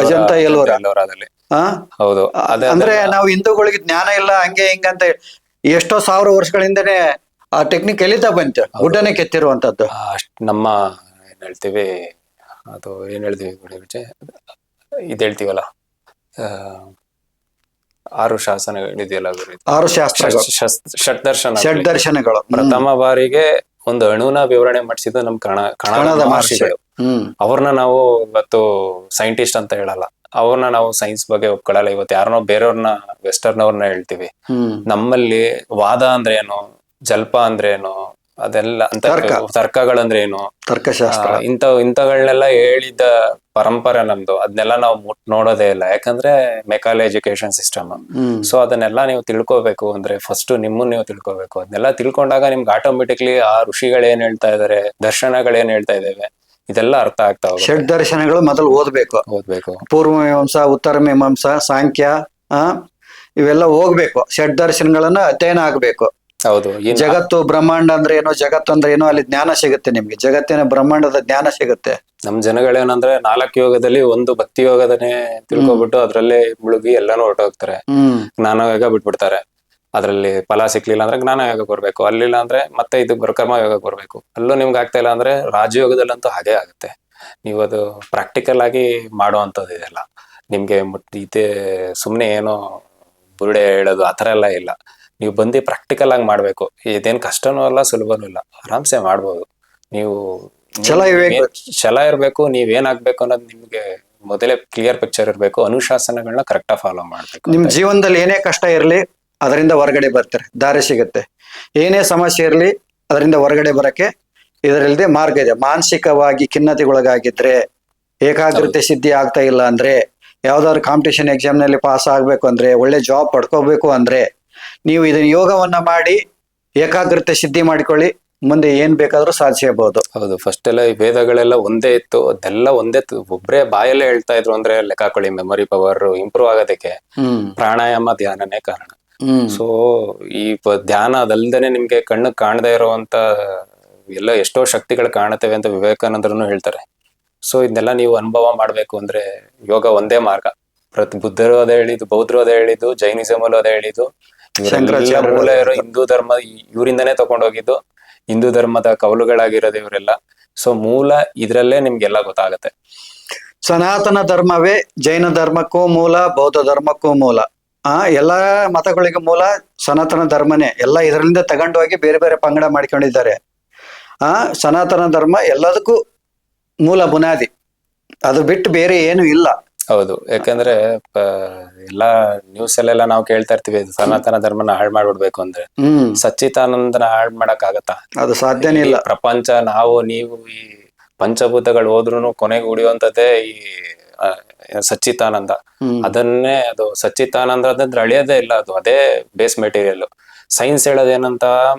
ಅಜಂತ ಎಲ್ಲೋರಾದಲ್ಲಿ. ಹೌದು, ಅಂದ್ರೆ ನಾವು ಹಿಂದೂಗಳಿಗೆ ಜ್ಞಾನ ಇಲ್ಲ ಹಂಗೆ ಹಿಂಗಂತ ಎಷ್ಟೋ ಸಾವಿರ ವರ್ಷಗಳಿಂದನೇ ಆ ಟೆಕ್ನಿಕ್ ಎಲ್ಲಿದ್ದ ಬಂತು, ಗುಡ್ಡನೆ ಕೆತ್ತಿರುವಂತದ್ದು. ನಮ್ಮ ಏನ್ ಹೇಳ್ತೀವಿ, ಅದು ಏನ್ ಹೇಳ್ತೀವಿ ಇದ್ ಹೇಳ್ತೀವಲ್ಲ, 6 ಶಾಸನಗಳಿದೆಯಲ್ಲ, 6 ಶಾಸ್ತ್ರಗಳು, ಷಡ್ದರ್ಶನಗಳು. ಪ್ರಥಮ ಬಾರಿಗೆ ಒಂದು ಅಣುನ ವಿವರಣೆ ಮಾಡಿಸಿದ್ದು ನಮ್ ಕಣದ ಮಹರ್ಷಿಗಳು. ಅವ್ರನ್ನ ನಾವು ಇವತ್ತು ಸೈಂಟಿಸ್ಟ್ ಅಂತ ಹೇಳಲ್ಲ, ಅವ್ರನ್ನ ನಾವು ಸೈನ್ಸ್ ಬಗ್ಗೆ ಒಪ್ಕೊಳ್ಳಲ್ಲ. ಇವತ್ತು ಯಾರನ್ನೋ ಬೇರೆಯವ್ರನ್ನ, ವೆಸ್ಟರ್ನ್ ಅವ್ರನ್ನ ಹೇಳ್ತೀವಿ. ನಮ್ಮಲ್ಲಿ ವಾದ ಅಂದ್ರೆ ಏನು, ಜಲ್ಪ ಅಂದ್ರೆ ಏನು, ಅದೆಲ್ಲ ಅಂತ ತರ್ಕಗಳಂದ್ರೆ ಏನು, ತರ್ಕಶಾಸ್ತ್ರ, ಇಂಥಗಳನ್ನೆಲ್ಲ ಹೇಳಿದ ಪರಂಪರೆ ನಮ್ದು. ಅದನ್ನೆಲ್ಲ ನಾವು ನೋಡೋದೇ ಇಲ್ಲ, ಯಾಕಂದ್ರೆ ಮೆಕಾಲೆ ಎಜುಕೇಶನ್ ಸಿಸ್ಟಮ್. ಸೊ ಅದನ್ನೆಲ್ಲ ನೀವು ತಿಳ್ಕೊಬೇಕು ಅಂದ್ರೆ ಫಸ್ಟ್ ನಿಮ್ಮನ್ನ ನೀವು ತಿಳ್ಕೊಬೇಕು. ಅದನ್ನೆಲ್ಲ ತಿಳ್ಕೊಂಡಾಗ ನಿಮ್ಗೆ ಆಟೋಮೆಟಿಕ್ಲಿ ಆ ಋಷಿಗಳು ಏನ್ ಹೇಳ್ತಾ ಇದಾರೆ, ದರ್ಶನಗಳು ಏನ್ ಹೇಳ್ತಾ ಇದಾವೆ, ಇದೆಲ್ಲ ಅರ್ಥ ಆಗ್ತಾ ಹೋಗುತ್ತೆ. ಷಡ್ ದರ್ಶನಗಳು ಮೊದಲು ಓದ್ಬೇಕು. ಪೂರ್ವ ಮೀಮಾಂಸ, ಉತ್ತರ ಮೀಮಾಂಸ, ಸಾಂಖ್ಯ, ಇವೆಲ್ಲ ಹೋಗ್ಬೇಕು. ಷಡ್ ದರ್ಶನಗಳನ್ನ ಅಧ್ಯಯನ ಆಗ್ಬೇಕು. ಹೌದು, ಜಗತ್ತು ಬ್ರಹ್ಮಾಂಡ ಅಂದ್ರೆ ಏನೋ, ಜಗತ್ತು ಅಂದ್ರೆ ಏನೋ, ಅಲ್ಲಿ ಜ್ಞಾನ ಸಿಗುತ್ತೆ ನಿಮ್ಗೆ. ಜಗತ್ತಿನ ಬ್ರಹ್ಮಾಂಡದ ಜ್ಞಾನ ಸಿಗುತ್ತೆ. ನಮ್ ಜನಗಳೇನಂದ್ರೆ 4 ಯೋಗದಲ್ಲಿ ಒಂದು ಭಕ್ತಿ ಯೋಗದನ್ನೇ ತಿಳ್ಕೊಬಿಟ್ಟು ಅದ್ರಲ್ಲೇ ಮುಳುಗಿ ಎಲ್ಲಾನು ಹೊರಟೋಗ್ತಾರೆ. ಜ್ಞಾನ ಯೋಗ ಬಿಟ್ಬಿಡ್ತಾರೆ. ಅದ್ರಲ್ಲಿ ಫಲ ಸಿಕ್ಲಿಲ್ಲ ಅಂದ್ರೆ ಜ್ಞಾನ ಯೋಗಕ್ಕೆ ಬರ್ಬೇಕು, ಅಲ್ಲಿಲ್ಲ ಅಂದ್ರೆ ಮತ್ತೆ ಇದು ಕರ್ಮ ಯೋಗಕ್ಕೆ ಬರ್ಬೇಕು. ಅಲ್ಲೂ ನಿಮ್ಗೆ ಆಗ್ತಾ ಇಲ್ಲ ಅಂದ್ರೆ ರಾಜಯೋಗದಲ್ಲಂತೂ ಹಾಗೆ ಆಗುತ್ತೆ. ನೀವು ಅದು ಪ್ರಾಕ್ಟಿಕಲ್ ಆಗಿ ಮಾಡುವಂಥದ್ದು ಇದೆಲ್ಲ ನಿಮ್ಗೆ ಇದೇ ಸುಮ್ನೆ ಏನೋ ಬುರುಡೆ ಹೇಳೋದು ಆತರ ಎಲ್ಲ ಇಲ್ಲ. ನೀವು ಬಂದು ಪ್ರಾಕ್ಟಿಕಲ್ ಆಗಿ ಮಾಡ್ಬೇಕು. ಇದೇನ್ ಕಷ್ಟನೂ ಅಲ್ಲ, ಸುಲಭನೂ ಇಲ್ಲ, ಆರಾಮ್ಸೆ ಮಾಡ್ಬೋದು. ನೀವು ಛಲ ಇರ್ಬೇಕು, ನೀವ್ ಏನಾಗ್ಬೇಕು ಅನ್ನೋದು ನಿಮ್ಗೆ ಮೊದಲೇ ಕ್ಲಿಯರ್ ಪಿಕ್ಚರ್ ಇರ್ಬೇಕು. ಅನುಶಾಸನಗಳನ್ನ ಕರೆಕ್ಟಾಗಿ ಫಾಲೋ ಮಾಡ್ಬೇಕು. ನಿಮ್ ಜೀವನದಲ್ಲಿ ಏನೇ ಕಷ್ಟ ಇರ್ಲಿ ಅದರಿಂದ ಹೊರಗಡೆ ಬರ್ತಾರೆ, ದಾರಿ ಸಿಗುತ್ತೆ. ಏನೇ ಸಮಸ್ಯೆ ಇರ್ಲಿ ಅದರಿಂದ ಹೊರಗಡೆ ಬರಕ್ಕೆ ಇದರಲ್ಲದೆ ಮಾರ್ಗ ಇದೆ. ಮಾನಸಿಕವಾಗಿ ಖಿನ್ನತೆಗೊಳಗಾಗಿದ್ರೆ, ಏಕಾಗ್ರತೆ ಸಿದ್ಧಿ ಆಗ್ತಾ ಇಲ್ಲ ಅಂದ್ರೆ, ಯಾವ್ದಾದ್ರು ಕಾಂಪಿಟೇಷನ್ ಎಕ್ಸಾಮ್ ನಲ್ಲಿ ಪಾಸ್ ಆಗ್ಬೇಕು ಅಂದ್ರೆ, ಒಳ್ಳೆ ಜಾಬ್ ಪಡ್ಕೋಬೇಕು ಅಂದ್ರೆ, ನೀವು ಇದನ್ನ ಯೋಗವನ್ನ ಮಾಡಿ ಏಕಾಗ್ರತೆ ಸಿದ್ಧಿ ಮಾಡಿಕೊಳ್ಳಿ, ಮುಂದೆ ಏನ್ ಬೇಕಾದ್ರೂ ಸಾಧಿಸಬಹುದು. ಹೌದು, ಫಸ್ಟ್ ಎಲ್ಲ ಈ ವೇದಗಳೆಲ್ಲ ಒಂದೇ ಇತ್ತು, ಅದೆಲ್ಲ ಒಂದೇ ಒಬ್ರೇ ಬಾಯಲ್ಲೇ ಹೇಳ್ತಾ ಇದ್ರು ಅಂದ್ರೆ ಲೆಕ್ಕ ಹಾಕೊಳ್ಳಿ. ಮೆಮೊರಿ ಪವರ್ ಇಂಪ್ರೂವ್ ಆಗೋದಕ್ಕೆ ಪ್ರಾಣಾಯಾಮ, ಧ್ಯಾನನೇ ಕಾರಣ. ಸೊ ಈ ಧ್ಯಾನ ಅದಲ್ದೇನೆ ನಿಮ್ಗೆ ಕಣ್ಣು ಕಾಣದೇ ಇರುವಂತ ಎಲ್ಲ ಎಷ್ಟೋ ಶಕ್ತಿಗಳು ಕಾಣುತ್ತವೆ ಅಂತ ವಿವೇಕಾನಂದರನ್ನು ಹೇಳ್ತಾರೆ. ಸೊ ಇದನ್ನೆಲ್ಲ ನೀವು ಅನುಭವ ಮಾಡ್ಬೇಕು ಅಂದ್ರೆ ಯೋಗ ಒಂದೇ ಮಾರ್ಗ. ಬುದ್ಧರು ಅದೇ ಹೇಳಿದ್ದು, ಬೌದ್ಧರು ಅದೇ ಹೇಳಿದ್ದು, ಜೈನಿಸಮಲ್ಲೂ ಅದೇ ಹೇಳಿದ್ದು. ಮೂಲ ಇರೋ ಹಿಂದೂ ಧರ್ಮ ಇವರಿಂದನೇ ತಗೊಂಡೋಗಿದ್ದು, ಹಿಂದೂ ಧರ್ಮದ ಕವಲುಗಳಾಗಿರೋದು ಇವರೆಲ್ಲ. ಸೊ ಮೂಲ ಇದ್ರಲ್ಲೇ ನಿಮ್ಗೆಲ್ಲ ಗೊತ್ತಾಗತ್ತೆ. ಸನಾತನ ಧರ್ಮವೇ ಜೈನ ಧರ್ಮಕ್ಕೂ ಮೂಲ, ಬೌದ್ಧ ಧರ್ಮಕ್ಕೂ ಮೂಲ. ಎಲ್ಲಾ ಮತಗಳಿಗೆ ಮೂಲ ಸನಾತನ ಧರ್ಮನೇ. ಎಲ್ಲ ಇದರಿಂದ ತಗೊಂಡೋಗಿ ಬೇರೆ ಬೇರೆ ಪಂಗಡ ಮಾಡ್ಕೊಂಡಿದ್ದಾರೆ. ಸನಾತನ ಧರ್ಮ ಎಲ್ಲದಕ್ಕೂ ಮೂಲ ಬುನಾದಿ, ಅದು ಬಿಟ್ಟು ಬೇರೆ ಏನು ಇಲ್ಲ. ಹೌದು, ಯಾಕಂದ್ರೆ ಎಲ್ಲಾ ನ್ಯೂಸ್ ಅಲ್ಲೆಲ್ಲ ನಾವು ಕೇಳ್ತಾ ಇರ್ತೀವಿ ಸನಾತನ ಧರ್ಮನ ಹಾಳು ಮಾಡ್ಬಿಡ್ಬೇಕು ಅಂದ್ರೆ. ಸಚ್ಚಿದಾನಂದನ ಹಾಳು ಮಾಡಕ್ ಆಗತ್ತಾ? ಅದು ಸಾಧ್ಯನೇ ಇಲ್ಲ. ಪ್ರಪಂಚ ನಾವು ನೀವು ಈ ಪಂಚಭೂತಗಳು ಹೋದ್ರುನು ಕೊನೆಗೆ ಉಳಿಯುವಂತದ್ದೇ ಈ ಸಚ್ಚಿದಾನಂದ. ಅದನ್ನೇ, ಅದು ಸಚ್ಚಿದಾನಂದ ಅದಂದ್ರೆ ಅಳಿಯೋದೇ ಇಲ್ಲ, ಅದು ಅದೇ ಬೇಸ್ ಮೆಟೀರಿಯಲ್. ಸೈನ್ಸ್ ಹೇಳೋದೇನಂತ,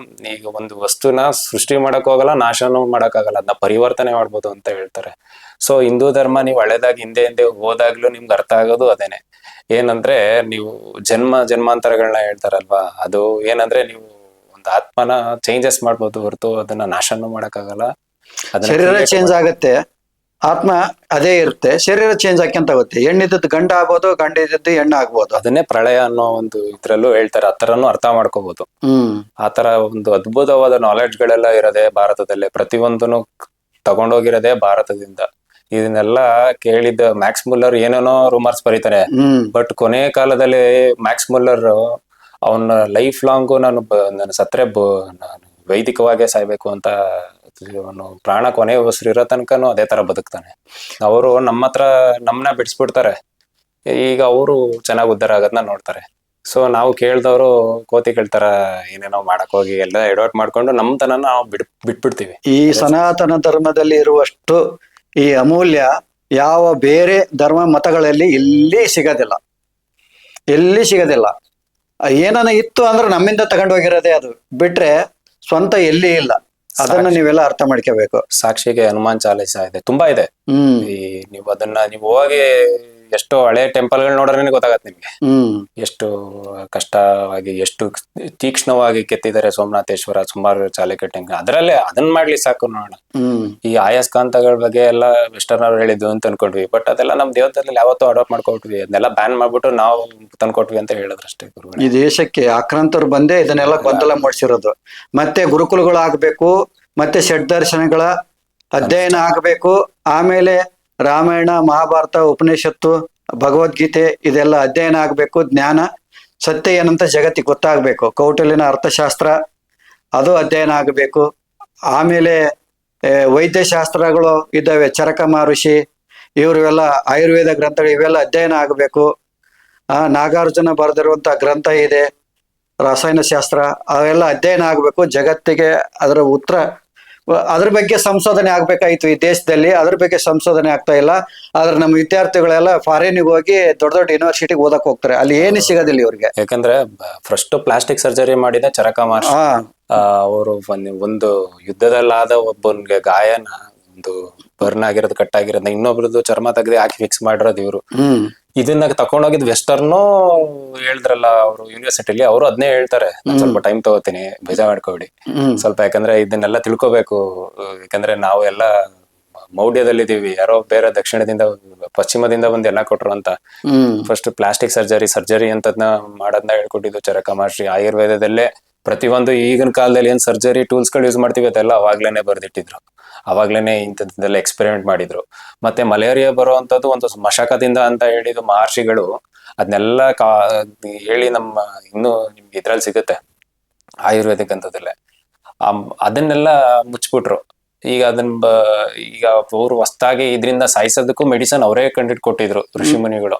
ಈಗ ಒಂದು ವಸ್ತುನ ಸೃಷ್ಟಿ ಮಾಡಕ್ ಹೋಗಲ್ಲ, ನಾಶನೂ ಮಾಡಕ್ ಆಗಲ್ಲ, ಅದನ್ನ ಪರಿವರ್ತನೆ ಮಾಡ್ಬೋದು ಅಂತ ಹೇಳ್ತಾರೆ. ಸೊ ಹಿಂದೂ ಧರ್ಮ ನೀವು ಹಳೆದಾಗಿ ಹಿಂದೆ ಹೋದಾಗ್ಲೂ ನಿಮ್ಗೆ ಅರ್ಥ ಆಗೋದು ಅದೇನೆ. ಏನಂದ್ರೆ ನೀವು ಜನ್ಮಾಂತರಗಳನ್ನ ಹೇಳ್ತಾರಲ್ವಾ, ಅದು ಏನಂದ್ರೆ ನೀವು ಒಂದು ಆತ್ಮನ ಚೇಂಜಸ್ ಮಾಡ್ಬೋದು ಹೊರತು ಅದನ್ನ ನಾಶನೂ ಮಾಡಕ್ ಆಗಲ್ಲ. ಶರೀರ ಚೇಂಜ್ ಆಗತ್ತೆ, ಆತ್ಮ ಅದೇ ಇರುತ್ತೆ, ಶರೀರ ಚೇಂಜ್ ಆಕ್ಯಂತ ಹೋಗುತ್ತೆ. ಹೆಣ್ಣಿದ್ದದ್ದು ಗಂಡ ಆಗ್ಬೋದು, ಗಂಡ ಇದ್ದದ್ದು ಹೆಣ್ಣು ಆಗ್ಬೋದು. ಅದನ್ನೇ ಪ್ರಳಯ ಅನ್ನೋ ಒಂದು ಇದ್ರಲ್ಲೂ ಹೇಳ್ತಾರೆ, ಆತರನು ಅರ್ಥ ಮಾಡ್ಕೋಬಹುದು. ಆತರ ಒಂದು ಅದ್ಭುತವಾದ ನಾಲೆಡ್ಜ್ ಗಳೆಲ್ಲ ಇರೋದೇ ಭಾರತದಲ್ಲೇ, ಪ್ರತಿಯೊಂದನು ತಗೊಂಡೋಗಿರೋದೇ ಭಾರತದಿಂದ. ಇದನ್ನೆಲ್ಲ ಕೇಳಿದ್ದ ಮ್ಯಾಕ್ಸ್ ಮುಲ್ಲರ್ ಏನೇನೋ ರೂಮರ್ಸ್ ಬರೀತಾನೆ, ಬಟ್ ಕೊನೆ ಕಾಲದಲ್ಲಿ ಮ್ಯಾಕ್ಸ್ ಮುಲ್ಲರ್ ಅವನ ಲೈಫ್ ಲಾಂಗು ನಾನು ಸತ್ರೆ ನಾನು ವೈದಿಕವಾಗೇ ಸಾಯ್ಬೇಕು ಅಂತ, ಅವನು ಪ್ರಾಣ ಕೊನೆ ಉಸಿರು ಇರೋ ತನಕನೂ ಅದೇ ತರ ಬದುಕ್ತಾನೆ. ಅವರು ನಮ್ಮನ್ನ ಬಿಡಿಸ್ಬಿಡ್ತಾರೆ, ಈಗ ಅವರು ಚೆನ್ನಾಗಿ ಉದ್ಧಾರ ಆಗೋದನ್ನ ನೋಡ್ತಾರೆ. ಸೊ ನಾವು ಕೇಳ್ದವ್ರು ಕೋತಿ ಕೇಳ್ತಾರ ಏನೇನೋ ಮಾಡಕ್ ಹೋಗಿ ಎಲ್ಲ ಎಡವಟ್ ಮಾಡ್ಕೊಂಡು ನಮ್ ತನ ನಾವು ಬಿಟ್ಬಿಡ್ತೀವಿ. ಈ ಸನಾತನ ಧರ್ಮದಲ್ಲಿ ಇರುವಷ್ಟು ಈ ಅಮೂಲ್ಯ ಯಾವ ಬೇರೆ ಧರ್ಮ ಮತಗಳಲ್ಲಿ ಎಲ್ಲಿ ಸಿಗೋದಿಲ್ಲ, ಎಲ್ಲಿ ಸಿಗೋದಿಲ್ಲ. ಏನನ ಇತ್ತು ಅಂದ್ರೆ ನಮ್ಮಿಂದ ತಗೊಂಡು ಹೋಗಿರೋದೇ, ಅದು ಬಿಟ್ರೆ ಸ್ವಂತ ಎಲ್ಲಿ ಇಲ್ಲ. ಅದನ್ನ ನೀವೆಲ್ಲ ಅರ್ಥ ಮಾಡ್ಕೋಬೇಕು. ಸಾಕ್ಷಿಗೆ ಹನುಮಾನ್ ಚಾಲೀಸ ಇದೆ, ತುಂಬಾ ಇದೆ. ಈ ನೀವು ಅದನ್ನ ನೀವು ಹೋಗಿ ಎಷ್ಟೋ ಹಳೆ ಟೆಂಪಲ್ ಗಳು ನೋಡ್ರೆ ಗೊತ್ತಾಗತ್ತೆ ನಿಮ್ಗೆ ಎಷ್ಟು ಕಷ್ಟವಾಗಿ ಎಷ್ಟು ತೀಕ್ಷ್ಣವಾಗಿ ಕೆತ್ತಿದ್ದಾರೆ ಸೋಮನಾಥೇಶ್ವರ, ಸುಮಾರು ಚಾಲುಕ್ಯ ಅದರಲ್ಲೇ ಅದನ್ನ ಮಾಡ್ಲಿ ಸಾಕು ನೋಡೋಣ. ಈ ಆಯಸ್ಕಾಂತಗಳ ಬಗ್ಗೆ ಎಲ್ಲ ವೆಸ್ಟರ್ನ್ ಅವ್ರು ಹೇಳಿದ್ದು ಅಂತ ಅನ್ಕೊಂಡ್ವಿ, ಬಟ್ ಅದೆಲ್ಲ ನಮ್ ದೇವದಲ್ಲಿ ಯಾವತ್ತೂ ಅಡಾಪ್ಟ್ ಮಾಡ್ಕೊಟ್ವಿ, ಅದನ್ನೆಲ್ಲ ಬ್ಯಾನ್ ಮಾಡ್ಬಿಟ್ಟು ನಾವು ತಂದ್ಕೊಟ್ವಿ ಅಂತ ಹೇಳಿದ್ರಷ್ಟೇ ಗುರುಗಳು. ಈ ದೇಶಕ್ಕೆ ಆಕ್ರಾಂತರು ಬಂದೇ ಇದನ್ನೆಲ್ಲ ಗೊಂದಲ ಮಾಡಿಸಿರೋದು. ಮತ್ತೆ ಗುರುಕುಲಗಳು ಆಗ್ಬೇಕು, ಮತ್ತೆ ಷಡ್ ದರ್ಶನಗಳ ಅಧ್ಯಯನ ಆಗ್ಬೇಕು, ಆಮೇಲೆ ರಾಮಾಯಣ, ಮಹಾಭಾರತ, ಉಪನಿಷತ್ತು, ಭಗವದ್ಗೀತೆ ಇದೆಲ್ಲ ಅಧ್ಯಯನ ಆಗ್ಬೇಕು. ಜ್ಞಾನ ಸತ್ಯ ಏನಂತ ಜಗತ್ತಿಗೆ ಗೊತ್ತಾಗ್ಬೇಕು. ಕೌಟಿಲ್ಯನ ಅರ್ಥಶಾಸ್ತ್ರ ಅದು ಅಧ್ಯಯನ ಆಗಬೇಕು. ಆಮೇಲೆ ವೈದ್ಯಶಾಸ್ತ್ರಗಳು ಇದ್ದಾವೆ, ಚರಕ ಮಹರ್ಷಿ ಇವರೆಲ್ಲ ಆಯುರ್ವೇದ ಗ್ರಂಥಗಳು ಇವೆಲ್ಲ ಅಧ್ಯಯನ ಆಗಬೇಕು. ನಾಗಾರ್ಜುನ ಬರೆದಿರುವಂತ ಗ್ರಂಥ ಇದೆ, ರಸಾಯನಶಾಸ್ತ್ರ, ಅವೆಲ್ಲ ಅಧ್ಯಯನ ಆಗಬೇಕು. ಜಗತ್ತಿಗೆ ಅದರ ಉತ್ತರ, ಅದ್ರ ಬಗ್ಗೆ ಸಂಶೋಧನೆ ಆಗ್ಬೇಕಾಯ್ತು ಈ ದೇಶದಲ್ಲಿ. ಅದ್ರ ಬಗ್ಗೆ ಸಂಶೋಧನೆ ಆಗ್ತಾ ಇಲ್ಲ. ಆದ್ರೆ ನಮ್ಮ ವಿದ್ಯಾರ್ಥಿಗಳೆಲ್ಲ ಫಾರಿನ್ಗೆ ಹೋಗಿ ದೊಡ್ಡ ದೊಡ್ಡ ಯೂನಿವರ್ಸಿಟಿಗೆ ಓದಕ್ ಹೋಗ್ತಾರೆ, ಅಲ್ಲಿ ಏನು ಸಿಗೋದಿಲ್ಲ ಇವ್ರಿಗೆ. ಯಾಕಂದ್ರೆ ಫಸ್ಟ್ ಪ್ಲಾಸ್ಟಿಕ್ ಸರ್ಜರಿ ಮಾಡಿದ ಚರಕ ಮಹರ್ಷಿ ಅವರು ಒಂದು ಯುದ್ಧದಲ್ಲಾದ ಒಬ್ಬನ್ಗೆ ಗಾಯನ ಒಂದು ಬರ್ನ್ ಆಗಿರೋದು, ಕಟ್ ಆಗಿರೋದು, ಇನ್ನೊಬ್ರದ್ದು ಚರ್ಮ ತೆಗೆದು ಹಾಕಿ ಫಿಕ್ಸ್ ಮಾಡಿರೋದು ಇವರು. ಇದನ್ನ ತಕೊಂಡೋಗಿದ್ ವೆಸ್ಟರ್ನು ಹೇಳಿದ್ರಲ್ಲ ಅವರು ಯೂನಿವರ್ಸಿಟಿಲಿ, ಅವರು ಅದನ್ನೇ ಹೇಳ್ತಾರೆ. ನಾನು ಸ್ವಲ್ಪ ಟೈಮ್ ತಗೋತೀನಿ, ಬೇಜಾರ್ ಮಾಡ್ಕೊಬಿಡಿ ಸ್ವಲ್ಪ, ಯಾಕಂದ್ರೆ ಇದನ್ನೆಲ್ಲ ತಿಳ್ಕೊಬೇಕು. ಯಾಕಂದ್ರೆ ನಾವು ಎಲ್ಲ ಮೌಢ್ಯದಲ್ಲಿದ್ದೀವಿ, ಯಾರೋ ಬೇರೆ ದಕ್ಷಿಣದಿಂದ ಪಶ್ಚಿಮದಿಂದ ಬಂದು ಎಲ್ಲ ಕೊಟ್ರು ಅಂತ. ಫಸ್ಟ್ ಪ್ಲಾಸ್ಟಿಕ್ ಸರ್ಜರಿ ಅಂತದ್ನ ಮಾಡೋದನ್ನ ಹೇಳ್ಕೊಟ್ಟಿದ್ದು ಚರಕ ಮಹರ್ಷಿ. ಆಯುರ್ವೇದದಲ್ಲೇ ಪ್ರತಿಯೊಂದು ಈಗಿನ ಕಾಲದಲ್ಲಿ ಏನ್ ಸರ್ಜರಿ ಟೂಲ್ಸ್ ಗಳು ಯೂಸ್ ಮಾಡ್ತೀವಿ ಅದೆಲ್ಲ ಅವಾಗ್ಲೇನೆ ಬರ್ದಿಟ್ಟಿದ್ರು, ಅವಾಗ್ಲೇನೆ ಇಂಥದ್ದೆಲ್ಲ ಎಕ್ಸ್ಪೆರಿಮೆಂಟ್ ಮಾಡಿದ್ರು. ಮತ್ತೆ ಮಲೇರಿಯಾ ಬರುವಂತದ್ದು ಒಂದು ಮಶಕದಿಂದ ಅಂತ ಹೇಳಿದ್ದು ಮಹರ್ಷಿಗಳು, ಅದನ್ನೆಲ್ಲ ಹೇಳಿ ನಮ್ಮ ಇನ್ನು ನಿಮ್ಗೆ ಇದ್ರಲ್ಲಿ ಸಿಗುತ್ತೆ ಆಯುರ್ವೇದಿಕ್ ಅಂತದಲ್ಲೇ. ಅದನ್ನೆಲ್ಲ ಮುಚ್ಬಿಟ್ರು. ಈಗ ಈಗ ಅವ್ರು ಹೊಸ್ತಾಗಿ ಇದರಿಂದ ಸಾಯಿಸೋದಕ್ಕೂ ಮೆಡಿಸನ್ ಅವರೇ ಕಂಡಿಟ್ಕೊಟ್ಟಿದ್ರು ಋಷಿ ಮುನಿಗಳು.